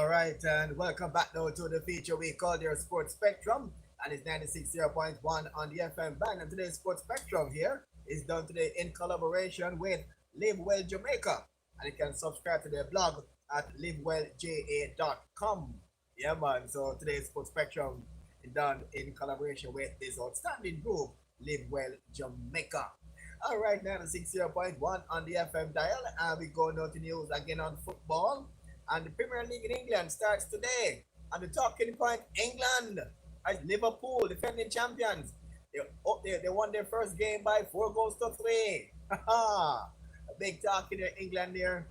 All right, and welcome back now to the feature we call your Sports Spectrum, and it's 96.1 on the FM band. And today's Sports Spectrum here is done today in collaboration with Live Well Jamaica, and you can subscribe to their blog at livewellja.com. Yeah, man. So today's Sports Spectrum is done in collaboration with this outstanding group, Live Well Jamaica. All right, 96.1 on the FM dial, and we go now to news again on football. And the Premier League in England starts today. And the talking point, England, as Liverpool, defending champions. They won their first game by 4-3. A big talk in England there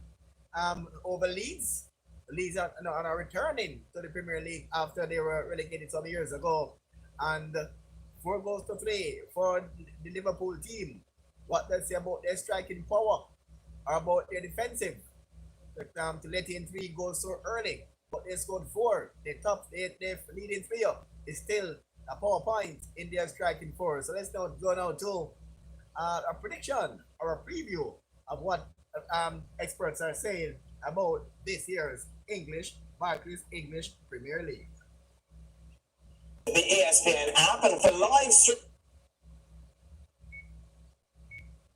over Leeds. Leeds are returning to the Premier League after they were relegated some years ago. And 4-3 for the Liverpool team. What they say about their striking power or about their defensive? To let in 3 goals so early, but they scored 4. They're leading 3 up. It's still a power point in their striking force. So let's now go now to a prediction or a preview of what experts are saying about this year's Barclays English Premier League. The ESPN app, and for live stream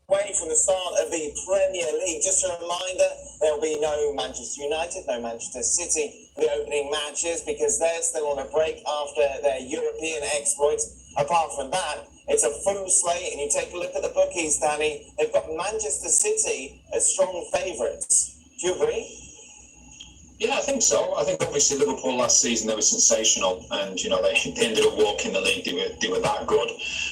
away from the start of the Premier League. Just a reminder, there'll be no Manchester United, no Manchester City for the opening matches because they're still on a break after their European exploits. Apart from that, it's a full slate, and you take a look at the bookies, Danny. They've got Manchester City as strong favourites. Do you agree? Yeah, I think so. I think obviously Liverpool last season, they were sensational, and they ended up walking the league. They were that good.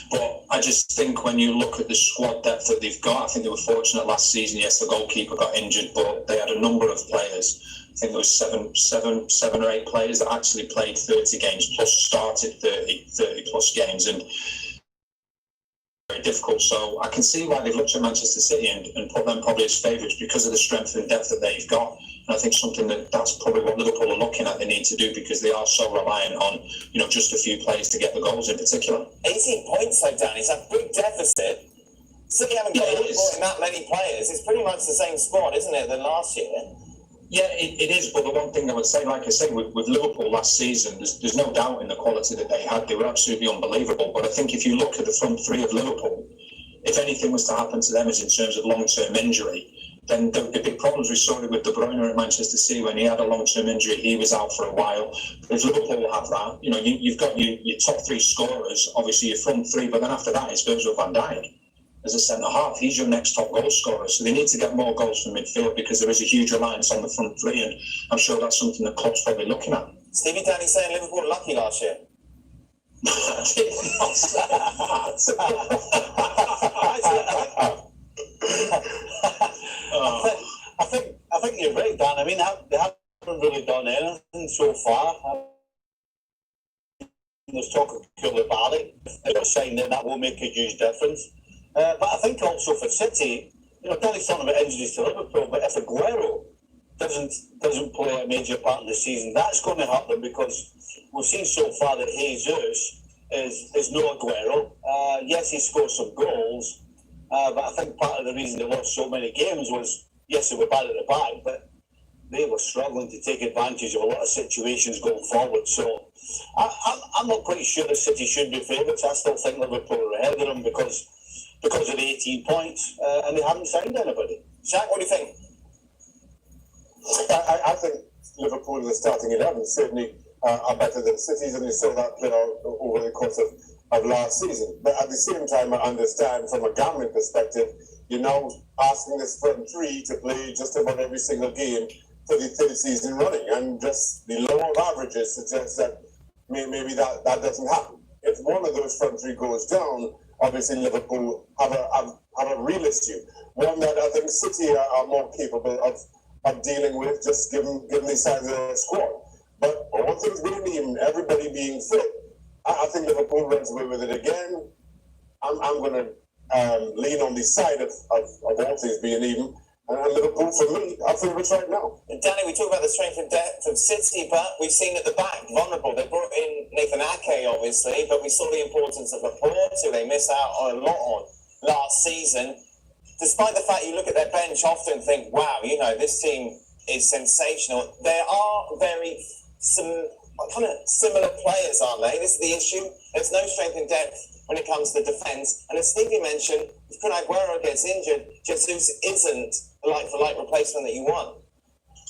But I just think when you look at the squad depth that they've got, I think they were fortunate last season. Yes, the goalkeeper got injured, but they had a number of players. I think there was seven or eight players that actually played 30 games plus started 30 plus games, and very difficult. So I can see why they've looked at Manchester City and put them probably as favourites because of the strength and depth that they've got. And I think that's probably what Liverpool are looking at. They need to do because they are so reliant on just a few players to get the goals in particular. 18 points though, Dan. It's a big deficit. City haven't got in that many players. It's pretty much the same squad, isn't it, than last year? Yeah, it is. But the one thing I would say, like I said, with Liverpool last season, there's no doubt in the quality that they had. They were absolutely unbelievable. But I think if you look at the front three of Liverpool, if anything was to happen to them as in terms of long-term injury, then the big problems we saw it with De Bruyne at Manchester City when he had a long-term injury, he was out for a while. But if Liverpool have that, you've got your top 3 scorers, obviously your front 3, but then after that it's Virgil van Dijk as a centre-half. He's your next top goal scorer. So they need to get more goals from midfield because there is a huge reliance on the front 3, and I'm sure that's something that Klopp's probably looking at. Stevie Danny saying Liverpool were lucky last year. I did not say that. I think you're right, Dan. I mean, they haven't really done anything so far. There's talk of Koulibaly. They're saying that will make a huge difference. But I think also for City, Danny's talking about injuries to Liverpool, but if Aguero doesn't play a major part in the season, that's going to hurt them because we've seen so far that Jesus is no Aguero. Yes, he scored some goals, but I think part of the reason they lost so many games was, yes, they were bad at the back, but they were struggling to take advantage of a lot of situations going forward. So I'm not quite sure the City should be favourites. I still think Liverpool are ahead of them because of the 18 points, and they haven't signed anybody. Jack, what do you think? I think Liverpool in the starting 11 certainly are better than City's, and you saw that play out over the course of last season. But at the same time, I understand from a gambling perspective, you're now asking this front 3 to play just about every single game for the 3rd season running, and just the lower averages suggest that maybe that doesn't happen. If one of those front 3 goes down, obviously Liverpool have a real issue, one that I think City are more capable of dealing with, just given the size of their squad. But all things being even, everybody being fit, I think Liverpool runs away with it again. I'm going to lean on the side of all things being even. And Liverpool, for me, are favourites right now. And Danny, we talk about the strength and depth of City, but we've seen at the back, vulnerable. They brought in Nathan Ake, obviously, but we saw the importance of Laporte, who they missed out on a lot on last season. Despite the fact you look at their bench often and think, wow, this team is sensational. There are some kind of similar players, aren't they? This is the issue. There's no strength in depth when it comes to defence. And as Stevie mentioned, if Kun Aguero gets injured, Jesus isn't a like-for-like replacement that you want.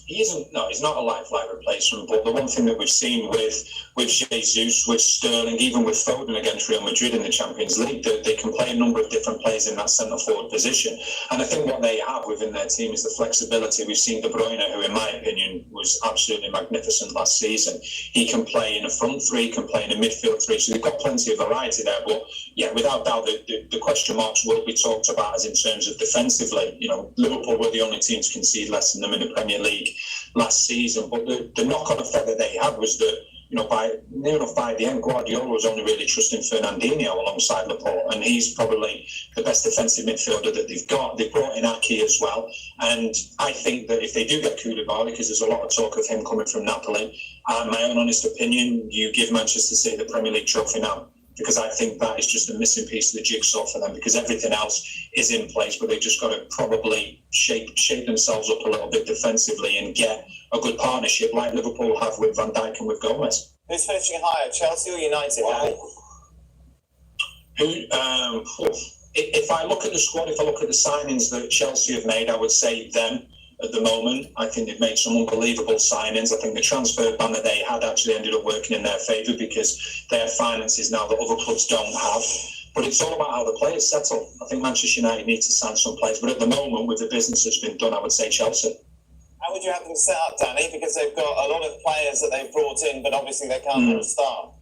He isn't. No, he's not a like-for-like replacement. But the one thing that we've seen with Jesus, with Sterling, even with Foden against Real Madrid in the Champions League, that they can play a number of different players in that centre-forward position. And I think what they have within their team is the flexibility. We've seen De Bruyne, who, in my opinion, was absolutely magnificent last season. He can play in a front three, can play in a midfield three. So they've got plenty of variety there. But yeah, without doubt, the question marks will be talked about as in terms of defensively. You know, Liverpool were the only team to concede less than them in the Premier League last season, but the knock-on effect that they had was that, you know, by near enough by the end, Guardiola was only really trusting Fernandinho alongside Laporte, and he's probably the best defensive midfielder that they've got. They brought in Ake as well, and I think that if they do get Koulibaly, because there's a lot of talk of him coming from Napoli, my own honest opinion, you give Manchester City the Premier League trophy now, because I think that is just a missing piece of the jigsaw for them, because everything else is in place, but they've just got to probably shape themselves up a little bit defensively and get a good partnership like Liverpool have with Van Dijk and with Gomez. Who's finishing higher, Chelsea or United? If I look at the squad, if I look at the signings that Chelsea have made, I would say them. At the moment, I think they've made some unbelievable signings. I think the transfer ban that they had actually ended up working in their favour because they have finances now that other clubs don't have. But it's all about how the players settle. I think Manchester United need to sign some players. But at the moment, with the business that's been done, I would say Chelsea. How would you have them set up, Danny? Because they've got a lot of players that they've brought in, but obviously they can't all start.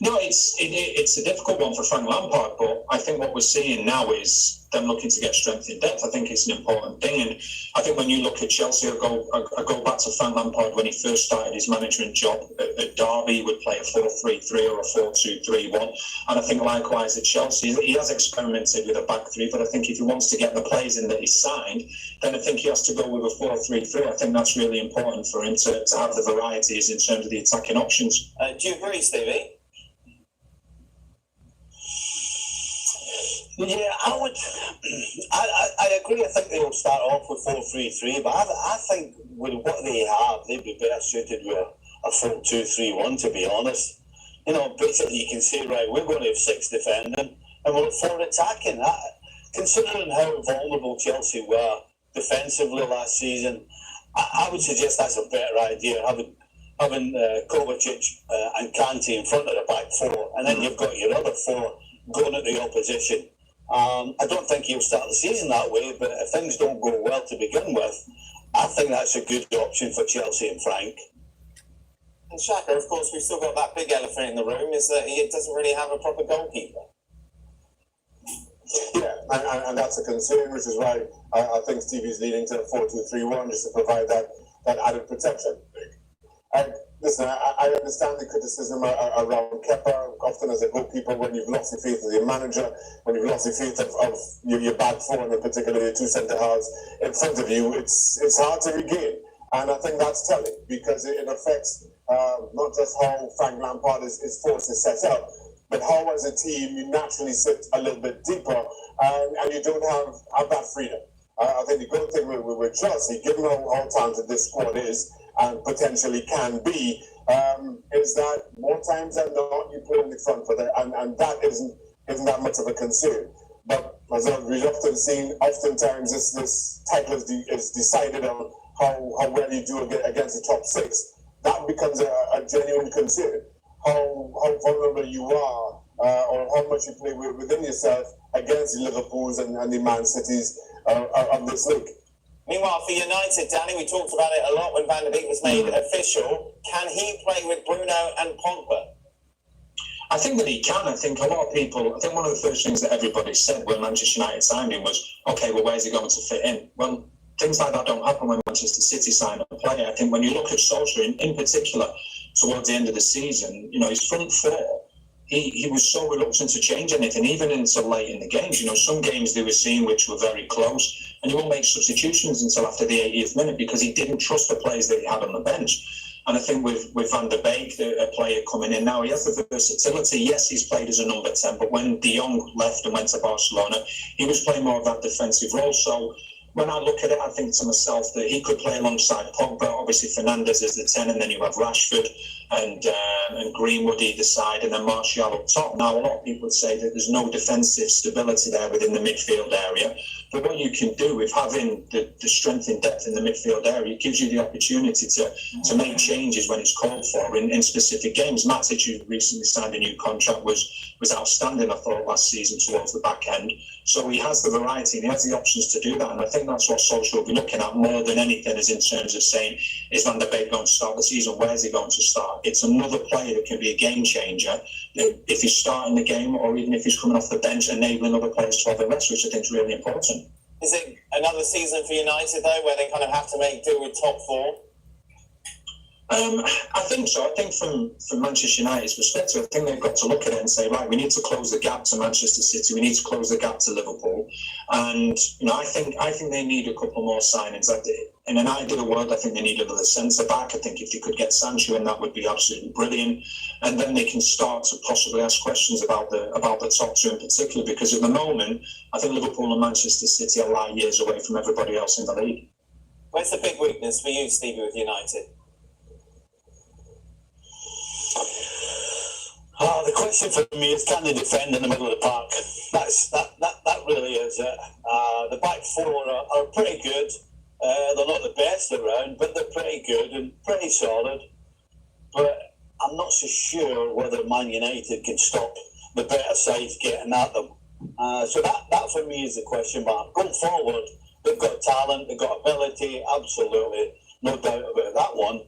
No, it's a difficult one for Frank Lampard, but I think what we're seeing now is them looking to get strength in depth. I think it's an important thing, and I think when you look at Chelsea, I go back to Frank Lampard when he first started his management job at Derby. He would play a 4-3-3 or a 4-2-3-1, and I think likewise at Chelsea, he has experimented with a back three, but I think if he wants to get the players in that he's signed, then I think he has to go with a 4-3-3. I think that's really important for him to have the varieties in terms of the attacking options. Do you agree, Stevie? Yeah, I agree. I think they'll start off with 4-3-3, but I think with what they have, they'd be better suited with a 4-2-3-1, to be honest. You know, basically you can say, right, we're going to have 6 defending and we'll have 4 attacking. Considering how vulnerable Chelsea were defensively last season, I would suggest that's a better idea, having Kovacic and Kante in front of the back 4, and then you've got your other 4 going at the opposition. I don't think he'll start the season that way, but if things don't go well to begin with, I think that's a good option for Chelsea and Frank. And Shaka, of course, we've still got that big elephant in the room, is that he doesn't really have a proper goalkeeper. Yeah, and that's a concern, which is why I think Stevie's leading to a 4-2-3-1 just to provide that added protection. Listen, I understand the criticism around Kepa, often as a goalkeeper, when you've lost the faith of your manager, when you've lost the faith of your back 4, and in particular your 2 centre-halves in front of you, it's hard to regain. And I think that's telling, because it affects not just how Frank Lampard is forced to set up, but how as a team you naturally sit a little bit deeper and you don't have that freedom. I think the good thing with Chelsea, given how talented this squad is, and potentially can be, is that more times than not you play in the front for that, and that isn't that much of a concern. But as we've often seen, oftentimes this title is decided on how well you do against the top 6. That becomes a genuine concern. How vulnerable you are, or how much you play within yourself against the Liverpools and the Man Cities of this league. Meanwhile, for United, Danny, we talked about it a lot when Van der Beek was made official. Can he play with Bruno and Pogba? I think that he can. I think a lot of people, I think one of the first things that everybody said when Manchester United signed him was, okay, well, where's he going to fit in? Well, things like that don't happen when Manchester City sign a player. I think when you look at Solskjaer in particular, towards the end of the season, you know, his front 4, he was so reluctant to change anything, even until late in the games. You know, some games they were seeing which were very close, and he won't make substitutions until after the 80th minute because he didn't trust the players that he had on the bench. And I think with Van der Beek, a player coming in now, he has the versatility. Yes, he's played as a number 10, but when De Jong left and went to Barcelona, he was playing more of that defensive role. So when I look at it, I think to myself that he could play alongside Pogba. Obviously, Fernandes is the 10, and then you have Rashford and Greenwood either side, and then Martial up top. Now, a lot of people would say that there's no defensive stability there within the midfield area. But what you can do with having the strength and depth in the midfield area, it gives you the opportunity to make changes when it's called for in specific games. Matic, who recently signed a new contract, was outstanding, I thought, last season towards the back end. So he has the variety and he has the options to do that. And I think that's what Solskjaer will be looking at more than anything, is in terms of saying, is Van der Beek going to start the season? Where's he going to start? It's another player that can be a game changer if he's starting the game, or even if he's coming off the bench, enabling other players to have a rest, which I think is really important. Is it another season for United, though, where they kind of have to make do with top four? I think so. I think from Manchester United's perspective, I think they've got to look at it and say, right, we need to close the gap to Manchester City. We need to close the gap to Liverpool. And, I think they need a couple more signings. In an ideal world, I think they need another centre-back. I think if you could get Sancho in, that would be absolutely brilliant. And then they can start to possibly ask questions about the top two in particular, because at the moment, I think Liverpool and Manchester City are light years away from everybody else in the league. Where's the big weakness for you, Stevie, with United? The question for me is, can they defend in the middle of the park? That really is it. The back four are pretty good. They're not the best around, but they're pretty good and pretty solid. But I'm not so sure whether Man United can stop the better sides getting at them. So that for me is the question mark. Going forward, they've got talent, they've got ability, absolutely, no doubt about that one.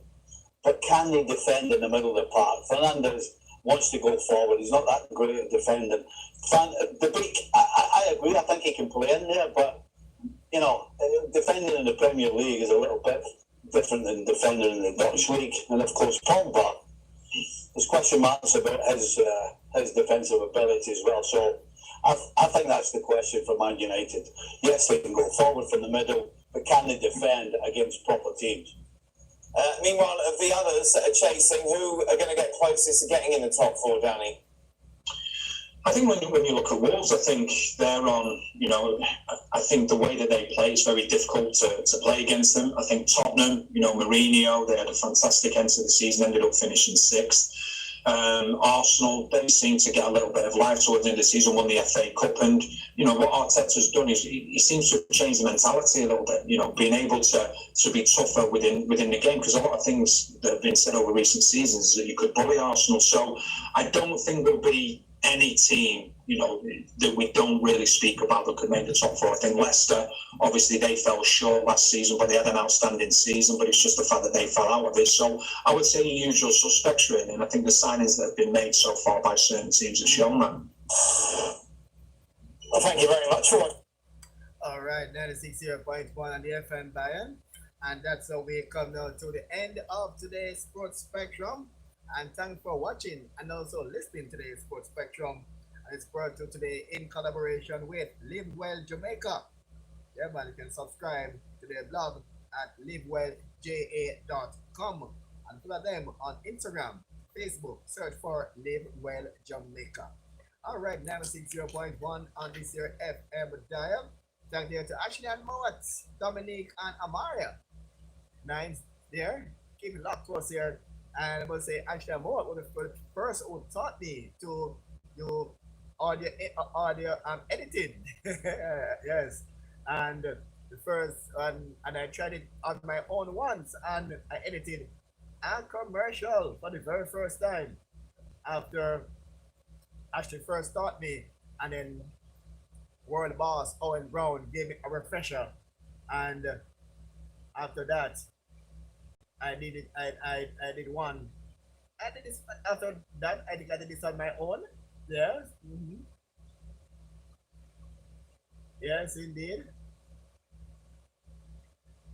But can they defend in the middle of the park? Fernandes wants to go forward. He's not that great at defending. The Beek, I agree. I think he can play in there, but defending in the Premier League is a little bit different than defending in the Dutch League. And of course, Pogba, there's question marks about his defensive ability as well. So I think that's the question for Man United. Yes, they can go forward from the middle, but can they defend against proper teams? Meanwhile, of the others that are chasing, who are going to get closest to getting in the top four, Danny? I think when you look at Wolves, I think they're on, I think the way that they play is very difficult to play against them. I think Tottenham, Mourinho, they had a fantastic end to the season, ended up finishing sixth. Arsenal, they seem to get a little bit of life towards the end of the season, won the FA Cup, and what Arteta's done is he seems to change the mentality a little bit, being able to be tougher within the game, because a lot of things that have been said over recent seasons is that you could bully Arsenal. So I don't think there'll be any team that we don't really speak about that could make the top four. I think Leicester, obviously they fell short last season, but they had an outstanding season, but it's just the fact that they fell out of it. So I would say the usual suspects really, and I think the signings that have been made so far by certain teams have shown that. Well, thank you very much, Roy. All right, 96.1 on the FM Bayern. And that's how we come now to the end of today's Sports Spectrum. And thanks for watching and also listening to today's Sports Spectrum. And it's brought to you today in collaboration with Live Well Jamaica. Yeah, man, you can subscribe to their blog at livewellja.com and follow them on Instagram, Facebook. Search for Live Well Jamaica. All right, 96.1 on this here FM dial. Thank you to Ashley and Mowat, Dominique and Amaria. Nines there. Keep it locked close here. And I will say Ashley and Mowat was the first who taught me to do audio editing. Yes. And the first one, and I tried it on my own once, and I edited a commercial for the very first time after Ashley first taught me, and then world boss Owen Brown gave me a refresher, and after that I did it. I did one. I did this after that. I did this on my own. Yes. Mm-hmm. Yes, indeed.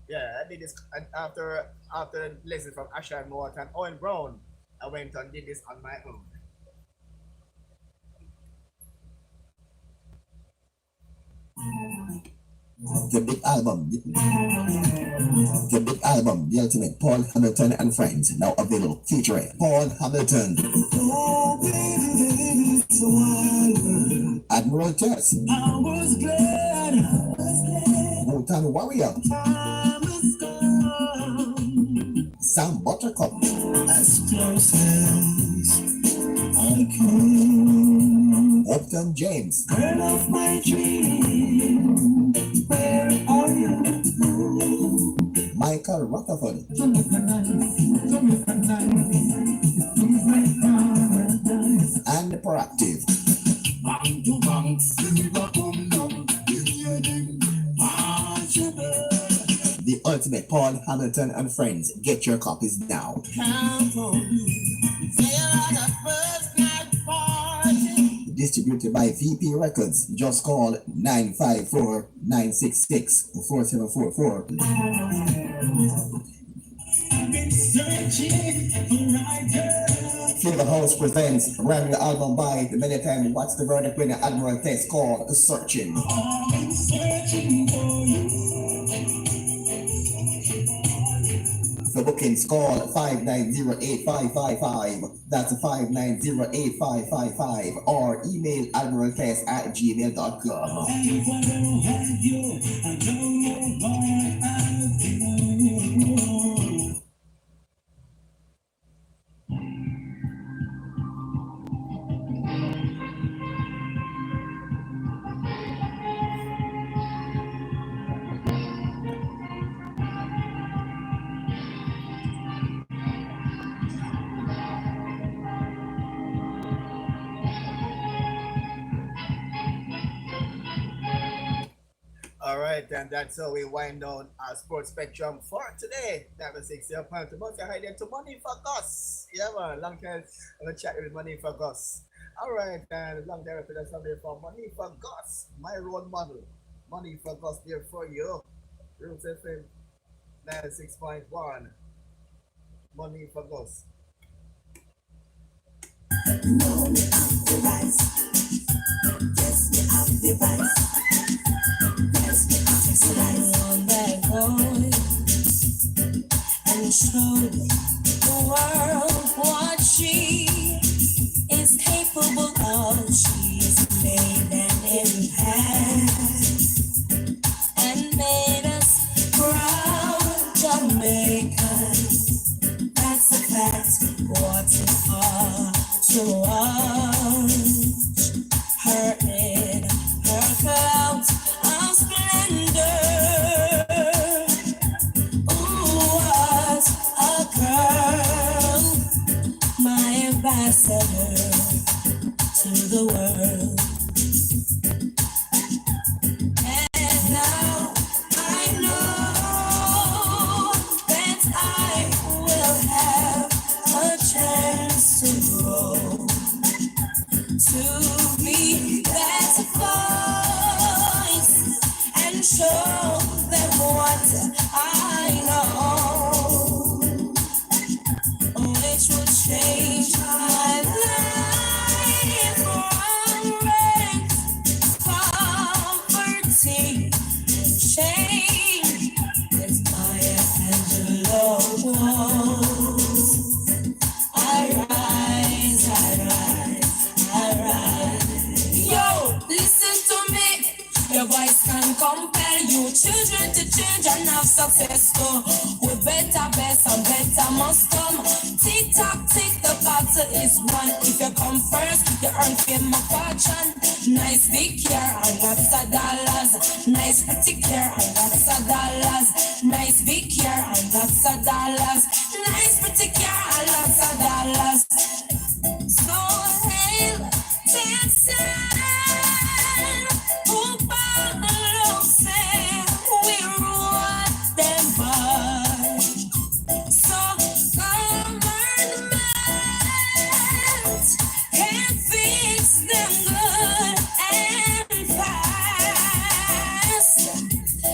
Yeah, I did this after the lesson from Asha and Mort and Owen Brown. I went and did this on my own. The big album, The Ultimate, Paul Hamilton and Friends, now available, featuring Paul Hamilton, Admiral Tess, Motown One Warrior, Time is gone. Sam Buttercup, As close as I can. Upton James, Girl of my dream, where are you? Michael Rutherford, and Proactive. Bang to bang, silver come down, The Ultimate Paul Hamilton and Friends. Get your copies now. count on you. Sail on a first night party. Distributed by VP Records. Just call 954-966-4744. I've been searching for right girl. Flavor House presents a brand new album by the many time What's the Verdict winner Admiral Test called Searching. I've been searching for you. For bookings, call 590-8555. That's 590-8555. Or email admiraltest@gmail.com. And if I don't have you, I don't know what I'll do. All right, and that's how we wind down our sports spectrum for today. That was 6 year point to month. Hi there to Money for Gus. Yeah, man, long time I'm gonna chat with Money for Gus. All right, and long time after that, somebody from Money for Gus, my role model. Money for Gus there for you. Roots FM 96.1. Money for Gus. On that voice and show the world what she is capable of. She's made an impact and made us proud Jamaicans. That's a fact. What an art to watch her in her clouds of splendor. Ooh, what a girl, my ambassador to the world. And now I know that I will have a chance to grow, to be that voice and show them what I know, which will change my life from rags, poverty, and shame. It's Maya Angelou. I rise, I rise, I rise. Yo, listen to me. Your voice can compel you children to change and have success too. With better best and better must come. Tick tock, tick, the battle is won. If you come first, you earn fame and fortune. Nice big care and lots of dollars. Nice pretty care and lots of dollars. Nice big care and lots of dollars. Nice pretty care and lots of dollars. So hail, Texas. Who follow say we rule them by. So government can fix them good and fast.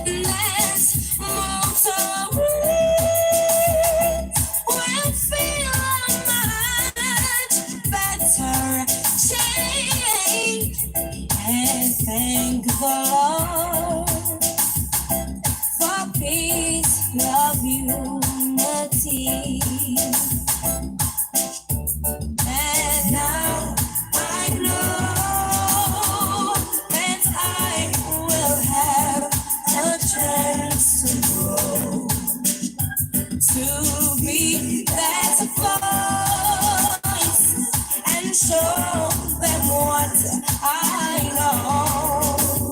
Let's motor will feel much better change. And thank the Lord for peace, love, unity. And now I know that I will have a chance to be that voice and show them what I know,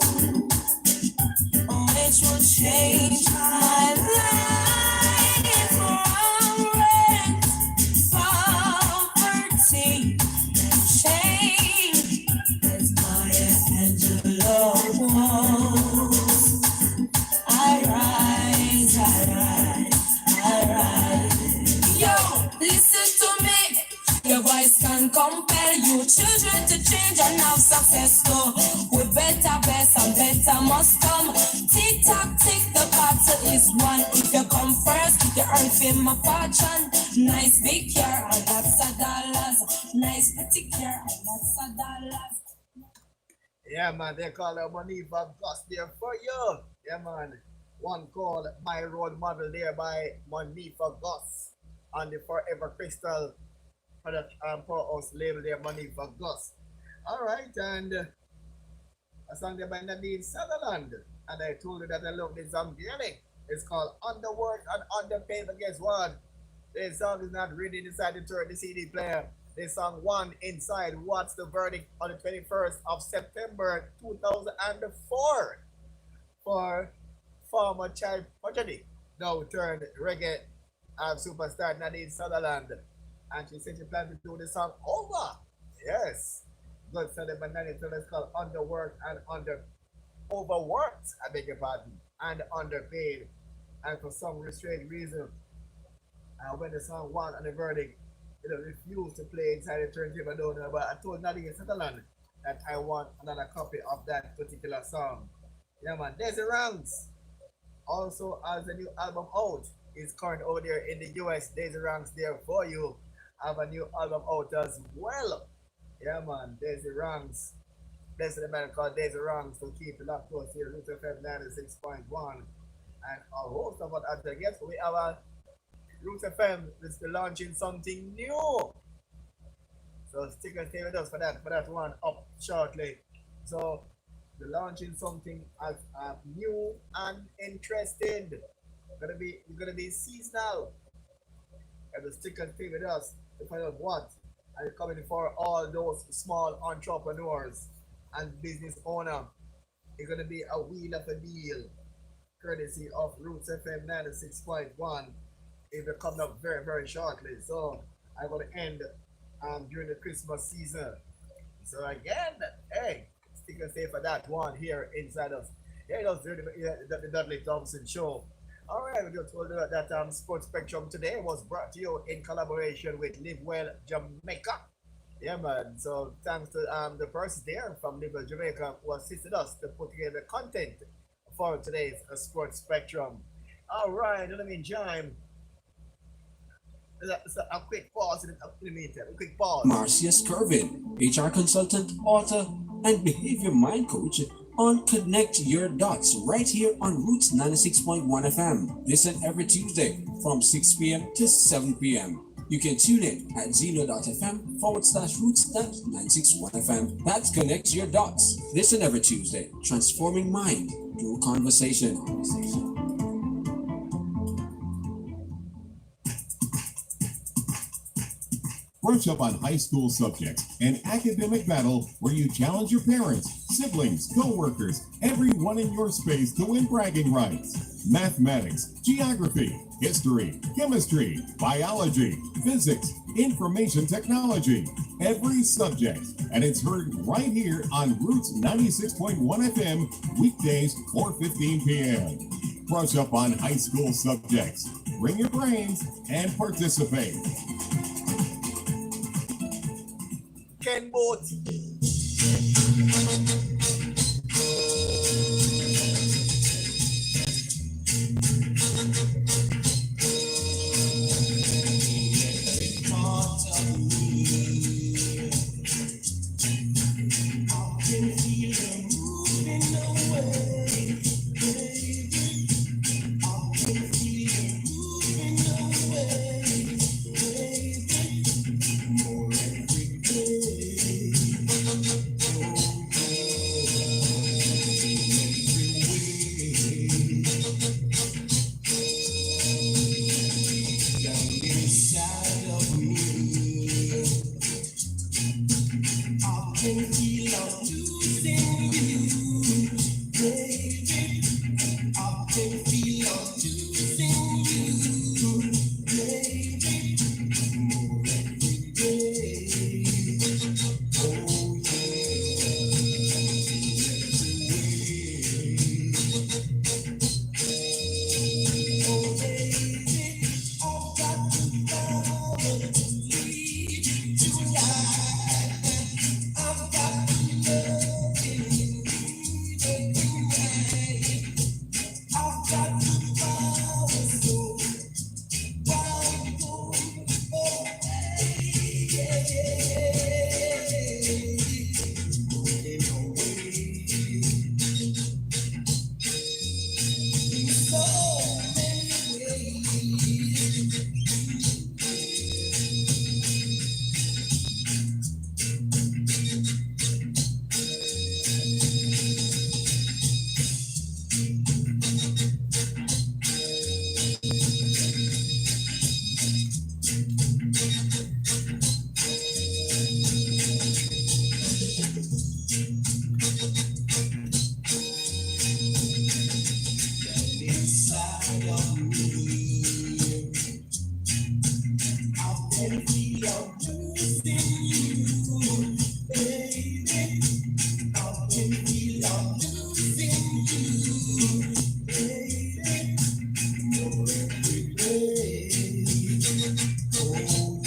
which will change my life from rent, poverty, and shame. As Maya Angelou. I rise, I rise. Yo, listen to me. Your voice can compel you children to change and have success too. We better best and better must come. Tick tock, tick, the battle is won. If you come first, you earn fame and fortune. Nice big care and lots of dollars. Nice pretty care and lots of dollars. Yeah, man, they call it money for Gus there for you. Yeah, man. One called My Role Model there by Money for Gus on the Forever Crystal product powerhouse label there, Money for Gus. All right, and a song there by Nadine Sutherland. And I told you that I love this song dearly. It's called Underworked and Underpaid. But guess what? This song is not reading inside the CD player. This song won inside What's the Verdict on the 21st of September 2004 for former child prodigy, now turned reggae superstar Nadine Sutherland. And she said she planned to do the song over. Yes. Good Sunday by Nadine Sutherland. It's called Underworked and Overworked, I beg your pardon, and underpaid. And for some strange reason, when the song won on the verdict, refused to play inside the turntable. I don't know, but I told Nadine Sutherland that I want another copy of that particular song. Yeah, man. Daisy Ranks also has a new album out. It's current over there in the US. Daisy Ranks there for you. Have a new album out as well. Yeah, man. Daisy Ranks. There's a man called Daisy Ranks. So keep it up close here. Root FM 96.1. And a host of other guests. We have a Root FM is launching something new. So stick and stay with us for that one up shortly. So we're launching something as new and interesting. It's gonna be seasonal. And stick and stay with us to find out what. And it's coming for all those small entrepreneurs and business owners. It's gonna be a wheel of a deal, courtesy of Roots FM 96.1. It will come up very, very shortly. So I'm going to end during the Christmas season. So again, hey, stick and stay for that one here inside us. Here goes the Dudley Thompson Show. All right, we just told you that Sports Spectrum today was brought to you in collaboration with Live Well Jamaica. Yeah, man. So thanks to the person there from Live Well Jamaica who assisted us to put together content for today's Sports Spectrum. All right, let me join. A quick pause in the meantime. A quick pause. Marcia Skirvin, HR consultant, author, and behavior mind coach on Connect Your Dots right here on Roots 96.1 FM. Listen every Tuesday from 6 p.m. to 7 p.m. You can tune in at zeno.fm/roots.961 FM. That's Connect Your Dots. Listen every Tuesday, transforming mind through conversation. Brush up on high school subjects, an academic battle where you challenge your parents, siblings, co-workers, everyone in your space to win bragging rights. Mathematics, geography, history, chemistry, biology, physics, information technology, every subject. And it's heard right here on Roots 96.1 FM, weekdays 4:15 p.m. Brush up on high school subjects. Bring your brains and participate. Ken Boat. can feel I'm losing you, baby. I can feel I'm losing you, baby. More every day. Oh yeah. Oh baby, I've got to follow to lead you tonight. I've got to love you tonight. I've got to follow so wide go. Oh yeah, in a way, in so many ways. Inside of me, I can feel I'm losing you, baby. I can feel I'm losing you, baby. More every day. Oh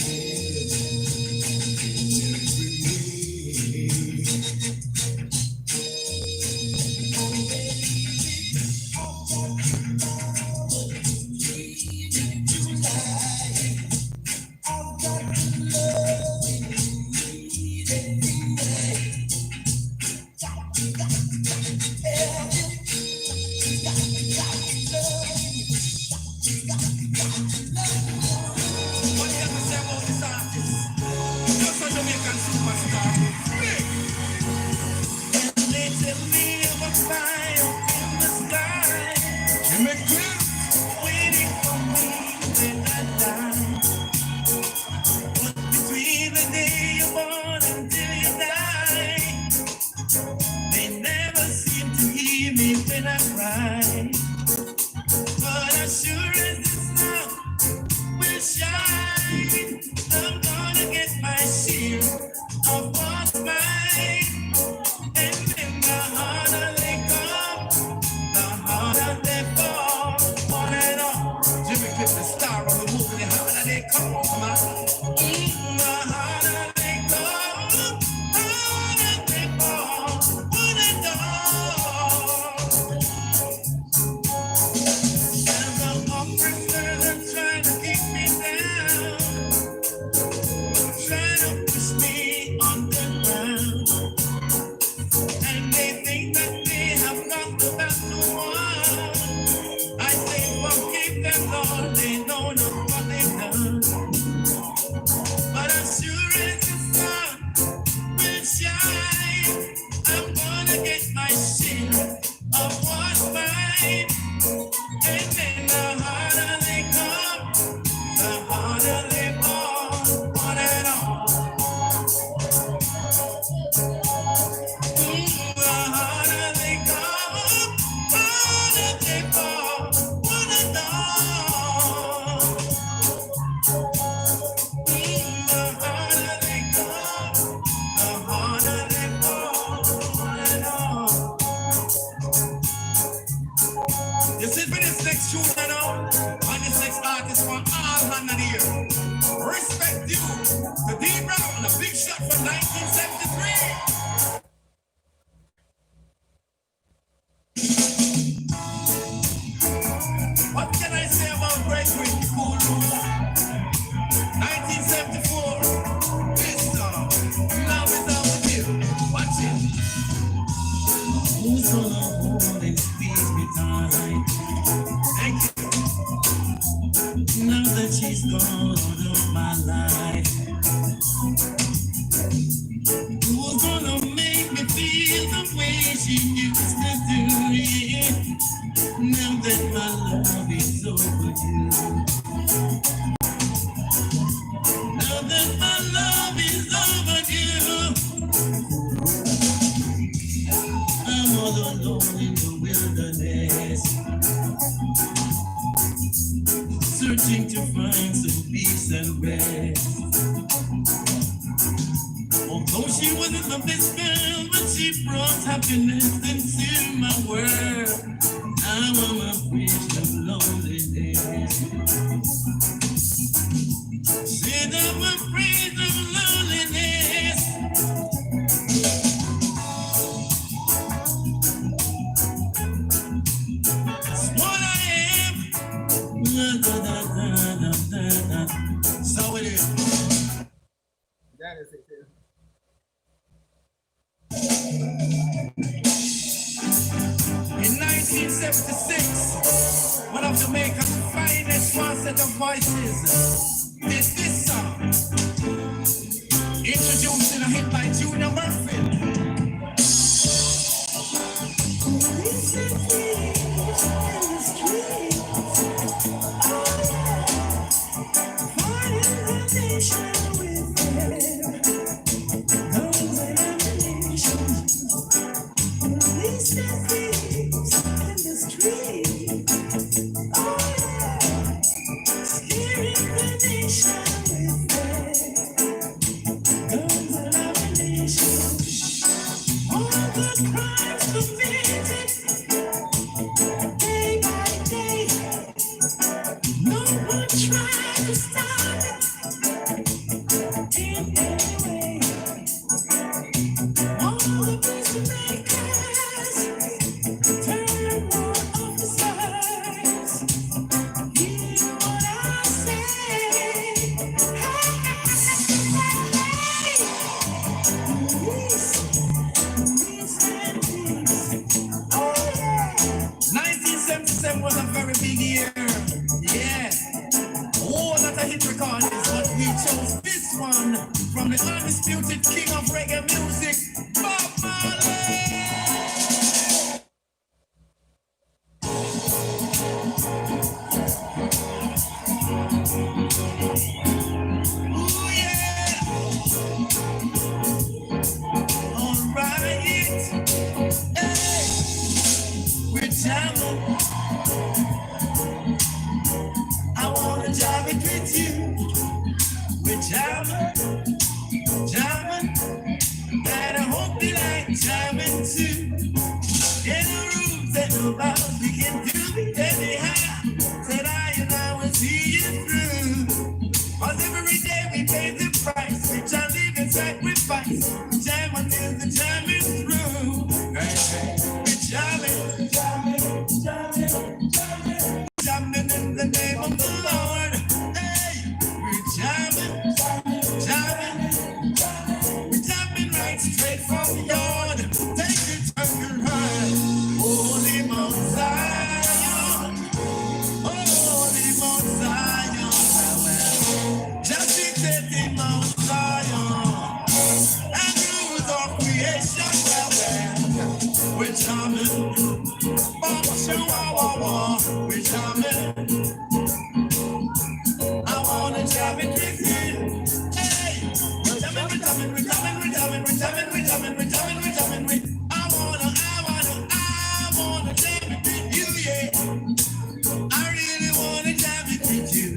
what you have to say about this artist? Just a Jamaican superstar. And they tell me of a fire in the sky. Jamaica waiting for me when I die. But between the day you're born until you die, they never seem to hear me when I cry. But as sure as the sun will shine, I'm gonna get my share of what's mine. And then the harder they come, the harder they fall. On and on. Jimmy Cliff, the star of the movie, the harder they come, man. The harder they come, harder they fall. On and on. And the oppressors are trying to keep me down, trying to push me underground. And they think that they have got the battle won. I say, forgive them, Lord, they know not what they've done. But as sure as the sun will shine, I'm gonna get my share of what's mine. And then the harder they come, the harder they fall. On and on. The harder they come, harder they fall. On and on. The harder they come, the harder they fall. On and on. This is for this next tune, you know, and this next artist for all under the year. Respect you to D Brown, a big shot from 1973. What can I say about Gregory Cool Ruler? 1974. This song, Love is Overdue. Watch it. Who's gonna hold and squeeze me tight? Thank you. Now that she's gone out of my life, who's gonna make me feel the way she used to do it? Now that my love is overdue. Now that my love is overdue. searching to find some peace and rest. Although she wasn't the best girl, but she brought happiness into my world. Now I'm afraid of loneliness. Said I'm afraid of loneliness. That's what I am. So it is. That is it. In 1976, one of Jamaica's finest falsetto voices did this song, introducing a hit by Junior Murphy. Was a very big year, yeah. Oh, that a hit record is, but we chose this one from the undisputed king of reggae music, Bob Marley. Oh yeah. All right. Hey, we're jamming. Jam it with you, we're jamming, and I hope you like jamming too. In the room, that nobody we can do it anyhow. Said I and I will see you through. 'Cause every day we pay the price, we try to live in sacrifice. Jam until the jam is through. Hey, we're jamming, jamming in the name of the Lord. Jamming right straight from the yard. Take it, turn your hand. Holy Mount Zion. Holy Mount Zion. Just in Mount Zion. And rules of creation. We're jamming. We're jamming. I wanna jam it with you. Hey, we're jamming. I wanna jam it with you, yeah. I really wanna jam it with you.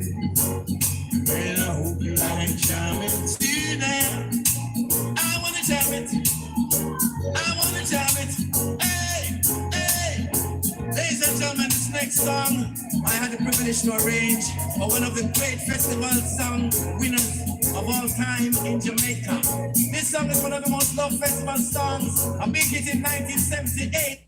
And I hope you like jamming too now. I wanna jam it. Hey. Ladies and gentlemen, this next song I had the privilege to arrange for one of the great festival song winners of all time in Jamaica. This song is one of the most loved festival songs. A big hit in 1978.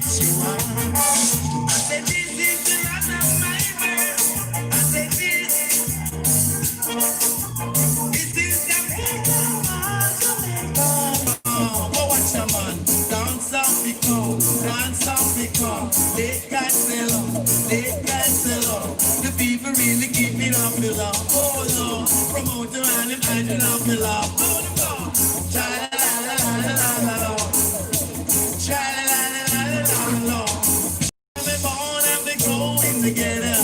ritual. I said this is the land of my birth. I said this is Jamaica. Oh, watch a man, dance off the come, dance off the come. Let God sell up, let God sell up. The people really keep it off the law. Oh Lord, promote the man and hide it off the law. Oh Lord, cha-la-la-la-la-la-la-la. Cha-la-la-la-la-la-la. Let me born and they going together.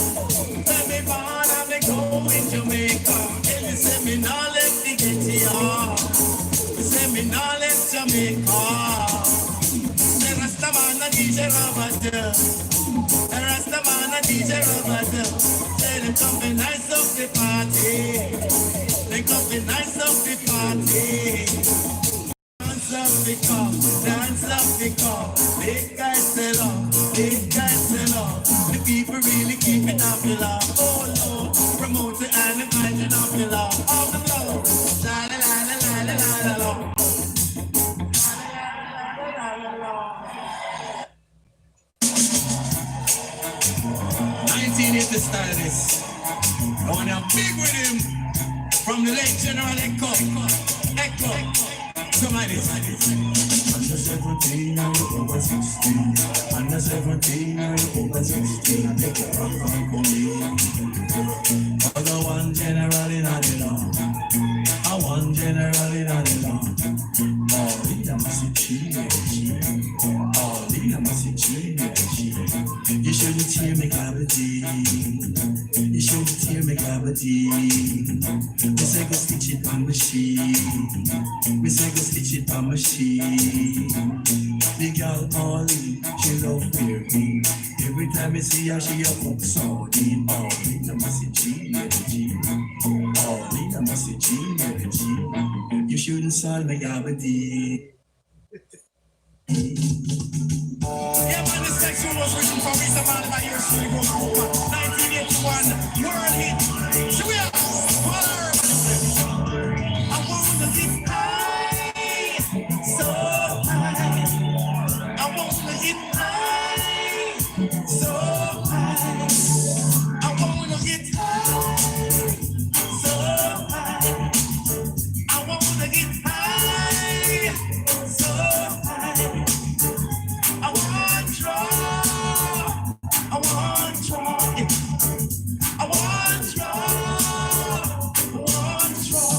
Let me born and they going Jamaica. And they say me now let me get to y'all. Say me now let Jamaica. The Rastaman and DJ Robert. The Rastaman and DJ Robert. Say them come be nice of the party. They come be nice of the party. Dance up the car, dance up the car. Big guys sell off, big guys sell off. The people really keep it off the law. Oh Lord, promote it and imagine off the law. Off the law. La la la la la la la la. 1980 style this. I want to big with him from the late General Echo. Come on, this. Under 17 and you over 16. Under 17 and you over 16. Take your rock and come in. Other one general in the law. I one general in the law. All in the message. All in the message. You shouldn't hear me cavity. You shouldn't hear me cavity. We say go stitch it on machine. We say go stitch it on machine. The girl all in, she love me. Every time I see her, she a cook sardine. All in the message, all in the message. You shouldn't solve me cavity. Yeah, man, this section was written for Risa Man by your story goes over 1981 world hit. So we are I wanna get high, so high. I wanna get high, so high. I wanna get high, so high. I wanna get high, so high. I want draw. I want draw. I want draw. I want draw.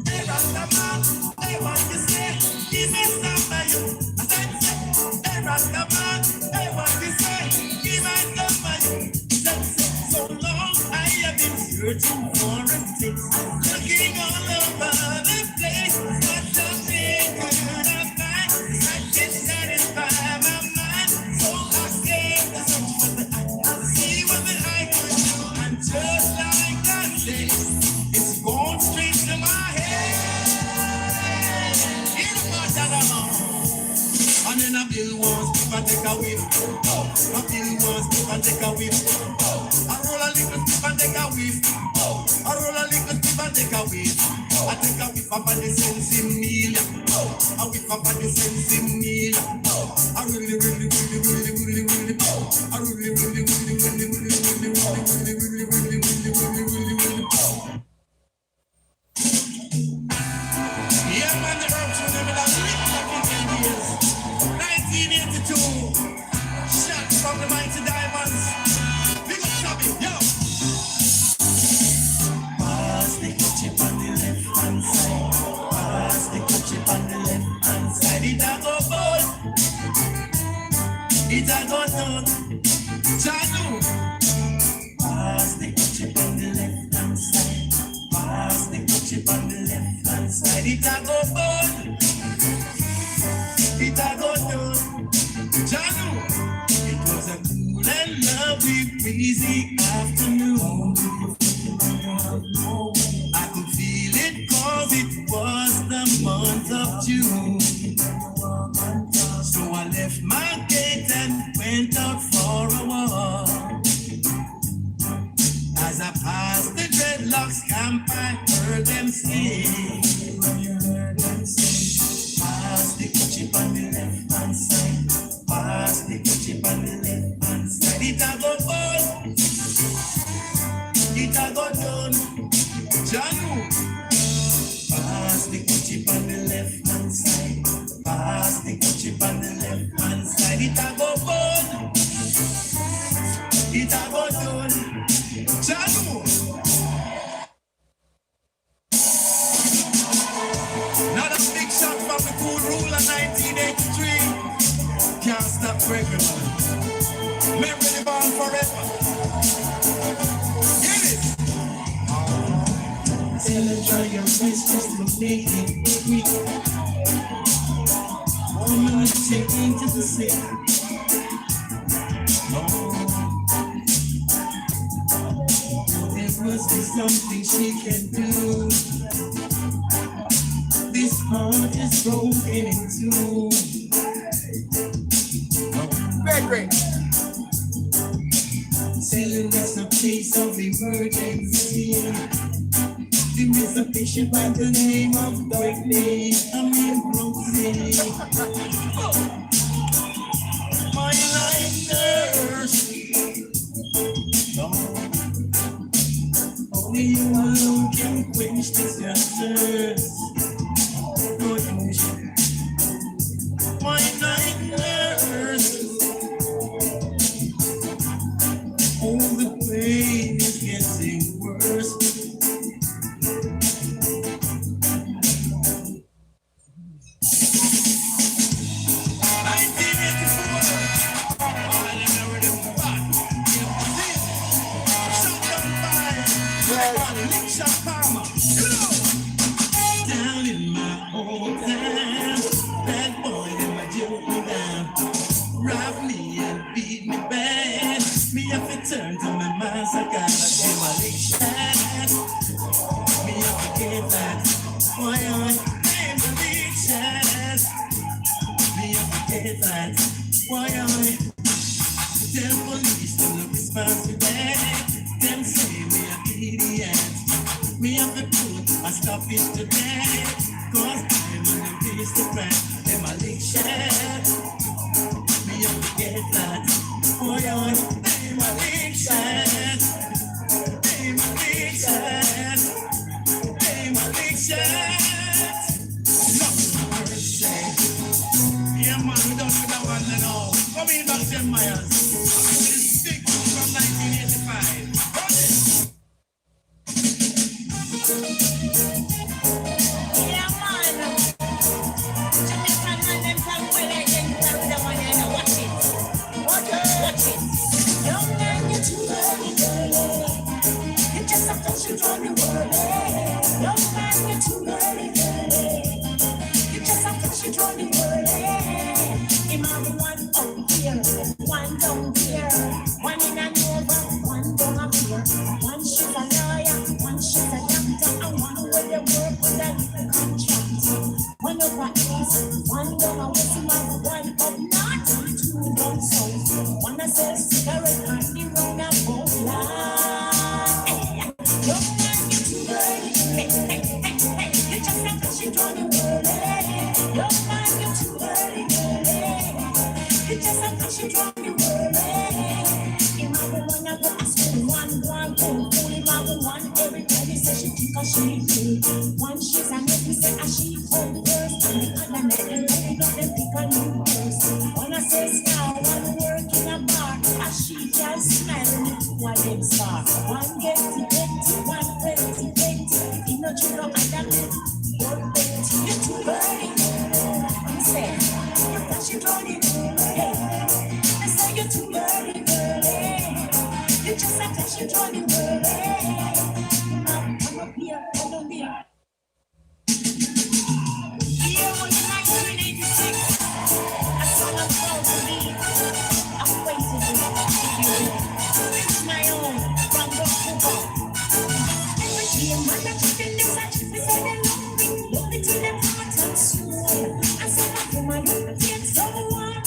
Hey, Rastaman, hey, what you say? Give me some by you. I said, hey, Rastaman, hey, what you say? Give me some by you. So long I have been searching for a fix. Looking all over the place. But something could have found. I can satisfy my mind. So I came to search for the eye. I'll see what the eye could do. And just like I say, it's gone straight to my head. In the water, and then I feel once, if I take a whiff. I feel once, if I take a whiff. I roll a little if I take a whiff. I roll a little if I take a whiff. I take a whiff up at the sensi meal. I whiff up at the sensi meal. I really, really, really, really, really, really, I really, really, really, really, really, really, really, really, really, really, really, really, yeah, man, the herbs will never last back in 10 years. 1982. Shots from the mighty diamonds. Big up Chubby, yo. Pass the ketchup on the left hand side. Pass the ketchup on the left hand side. It a go bold. It a go down. Janu. Pass the ketchup on the left hand side. Pass the ketchup on the left hand side. It a go bold. It a go down. Janu. It was a cool and lovely breezy afternoon. I could feel it cause it was the month of June. So I left my gate and went out for a walk. As I passed the dreadlocks camp, I heard them sing. Pass the ketchup on the left hand side. for everyone. Remember the bond forever. Get it! Tell your face just to make it quick. Woman, take into the sick. There must be something she can do. This heart is broken in two. Very great. Telling us a case of emergency. There is a patient by the name of Dudley. Rosie. My life nurse. Only you alone can quench this thirst. My night nurse. Oh, the pain is getting worse. Down in my old town, that boy in my jumping down, robbed me and beat me bad. Me have to turn to my master, I got a demolition. Me have to get that, boy, demolition. Me have to get that, boy, tell police to look responsible. Them say me an idiot. Me have to put a stop it to that. Cause I'm on the piece to crack demolition. Me have to get that. Boy, demolition. Demolition. Demolition. Nothing worth saying. Yeah, man, we don't do that one now. Come in back 10 miles. I'm with a stick from 1985. Yeah, man. Jamaican man, them come well like them carry the money and watch it. Watch it. Young man, you're too early, girlie. You're just a fashion from the world. Young man, you're too early, girlie. You're just a fashion from the world. Him have one up here, one down here, one in a Nova, one down up here. One she's a lawyer, one she's a doctor, and one where they work with a little contract. One over east, one down a west, him have one up north, two down south. One that sells cigarette and the round about line. Young man, you're too early. You're just a fashion from the world. Young man, you're too early. You're just a fashion from the world. Him have one that go to school, one fool. Him have one every time he say she think a she cool. One she's a net, he say a she home first, and the other net, them ready up them pick a new first. One a say star, one work in a bar, a she can smile while them star. One get to, one plenty. He no true no other men, but plenty. You're too early. I'm saying, you're flashing from the world. I say you're too early, girlie. You're just a fashion from the world. Come up here, come up here. Yeah, when you're 1986, a song I'm proud to be. I'm waiting for you. It's my own, from the Cuba. Every day, man, I keep in this, I keep it, say they love me till them heart and soul. I say, I'm my love, take someone.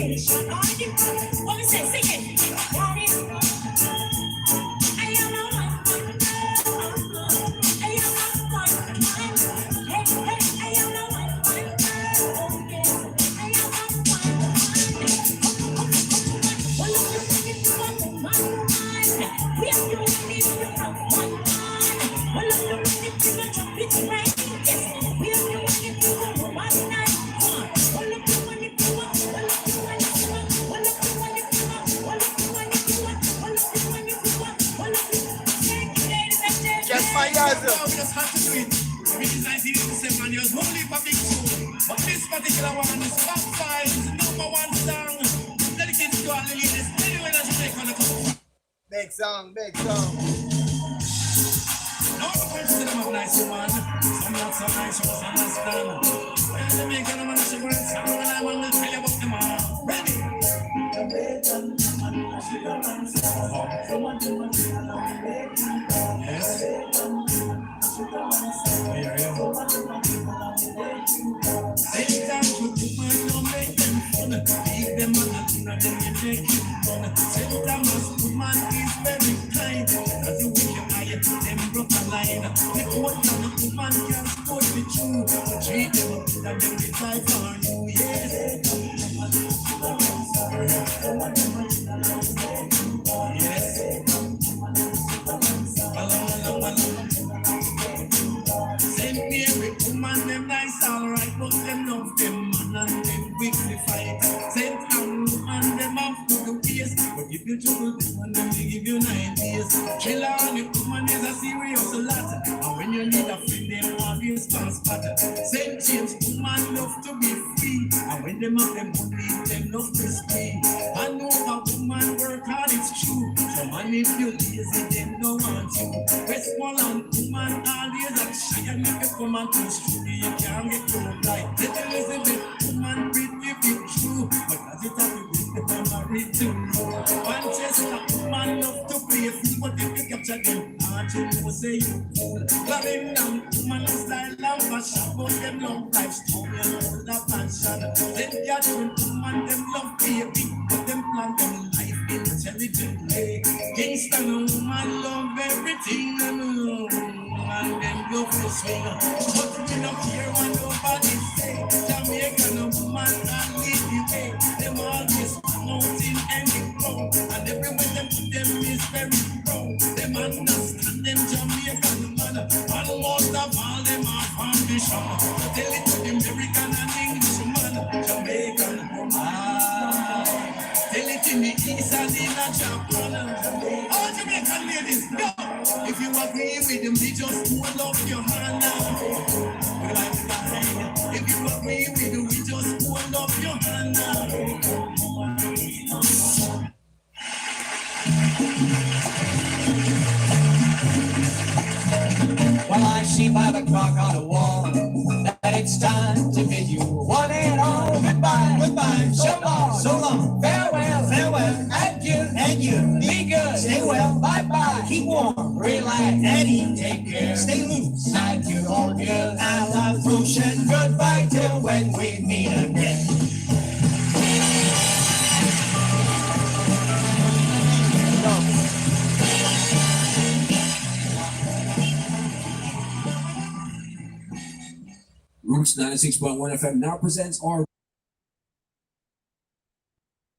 sensation. All the fun. What me say? Sing it. That is. I am a one girl. I am a one man. Hey, hey, I am a one girl. Oh yes, I am a one man. Well, look at it, you are the one man. We are doing it, you are one man. Well, look at it, you are the big man. Yes, we are doing it, you are one man. Well, look at it, you are. Well, look at it, you are. Well, look at it, you are. Well, look at it, you are. Well, look at it, you are. Well, look at it. Just my eyes. We just had to do it. Which is 1987 and yours only for big tune. But this particular one is top 5, is the #1 song. Dedicated to all the ladies. Anyway, that's what they call it. Big song, big song. No questions to them of nice one. Some not so nice, you must understand. When Jamaican man is a great song, and I want to tell you about them all. Ready? Yes. Anytime you do man, don't make them fun. Leave them on the tuna, then you make you fun. Sometimes a good man is very kind. As you wish your eye, them broke a line. The old man, the good man can support the true. Treat them good and them will die for you, yes. Yes. Same Mary, woman, them nice, alright, but them love them man and them weekly fight. Same town, woman, them have to the face, but if you trouble them and them, they give you 9 days. Trailer on the woman is a serious lot, and when you need a friend, them always can't spot. Same James, woman love to be free, and when them have them money, them love to stay. I know a woman work hard, it's true. So man, if you lazy, them don't want you. Westmoreland woman always a shy, and if you come and push through, you can't get through. Like little Elizabeth woman, pretty be true, but as it has to be, them married to Manchester woman love to play free, but if you capture them, aren't you know say you cool. Loving them woman style and fashion, but them love lifestyle, you know that passion. Them Catherine woman, them love baby, but them plan them life intelligently. Kingston woman love everything, and them love to swing. But we don't care what nobody say. Jamaican woman and lead the way. Them always promoting any grow, and everywhere them put them is very proud. Them understand them Jamaican man, and most of all them are foundation. Tell it to the American and English man, Jamaican woman. Tell it in the East and in the Japan. All Jamaican ladies, no. If you agree with them, they just hold up your hand now. If you agree with them, we just hold up your hand now. Well, I see by the clock on the wall that it's time to bid you one and all goodbye. Goodbye. So long. So long. Farewell. Farewell. Adieu. Be good. Stay well. Bye-bye. Keep warm. Relax. Eddie, take care. Stay loose. Adieu, all good. À la prochaine. Goodbye till when we meet again. Roots 96.1 FM now presents our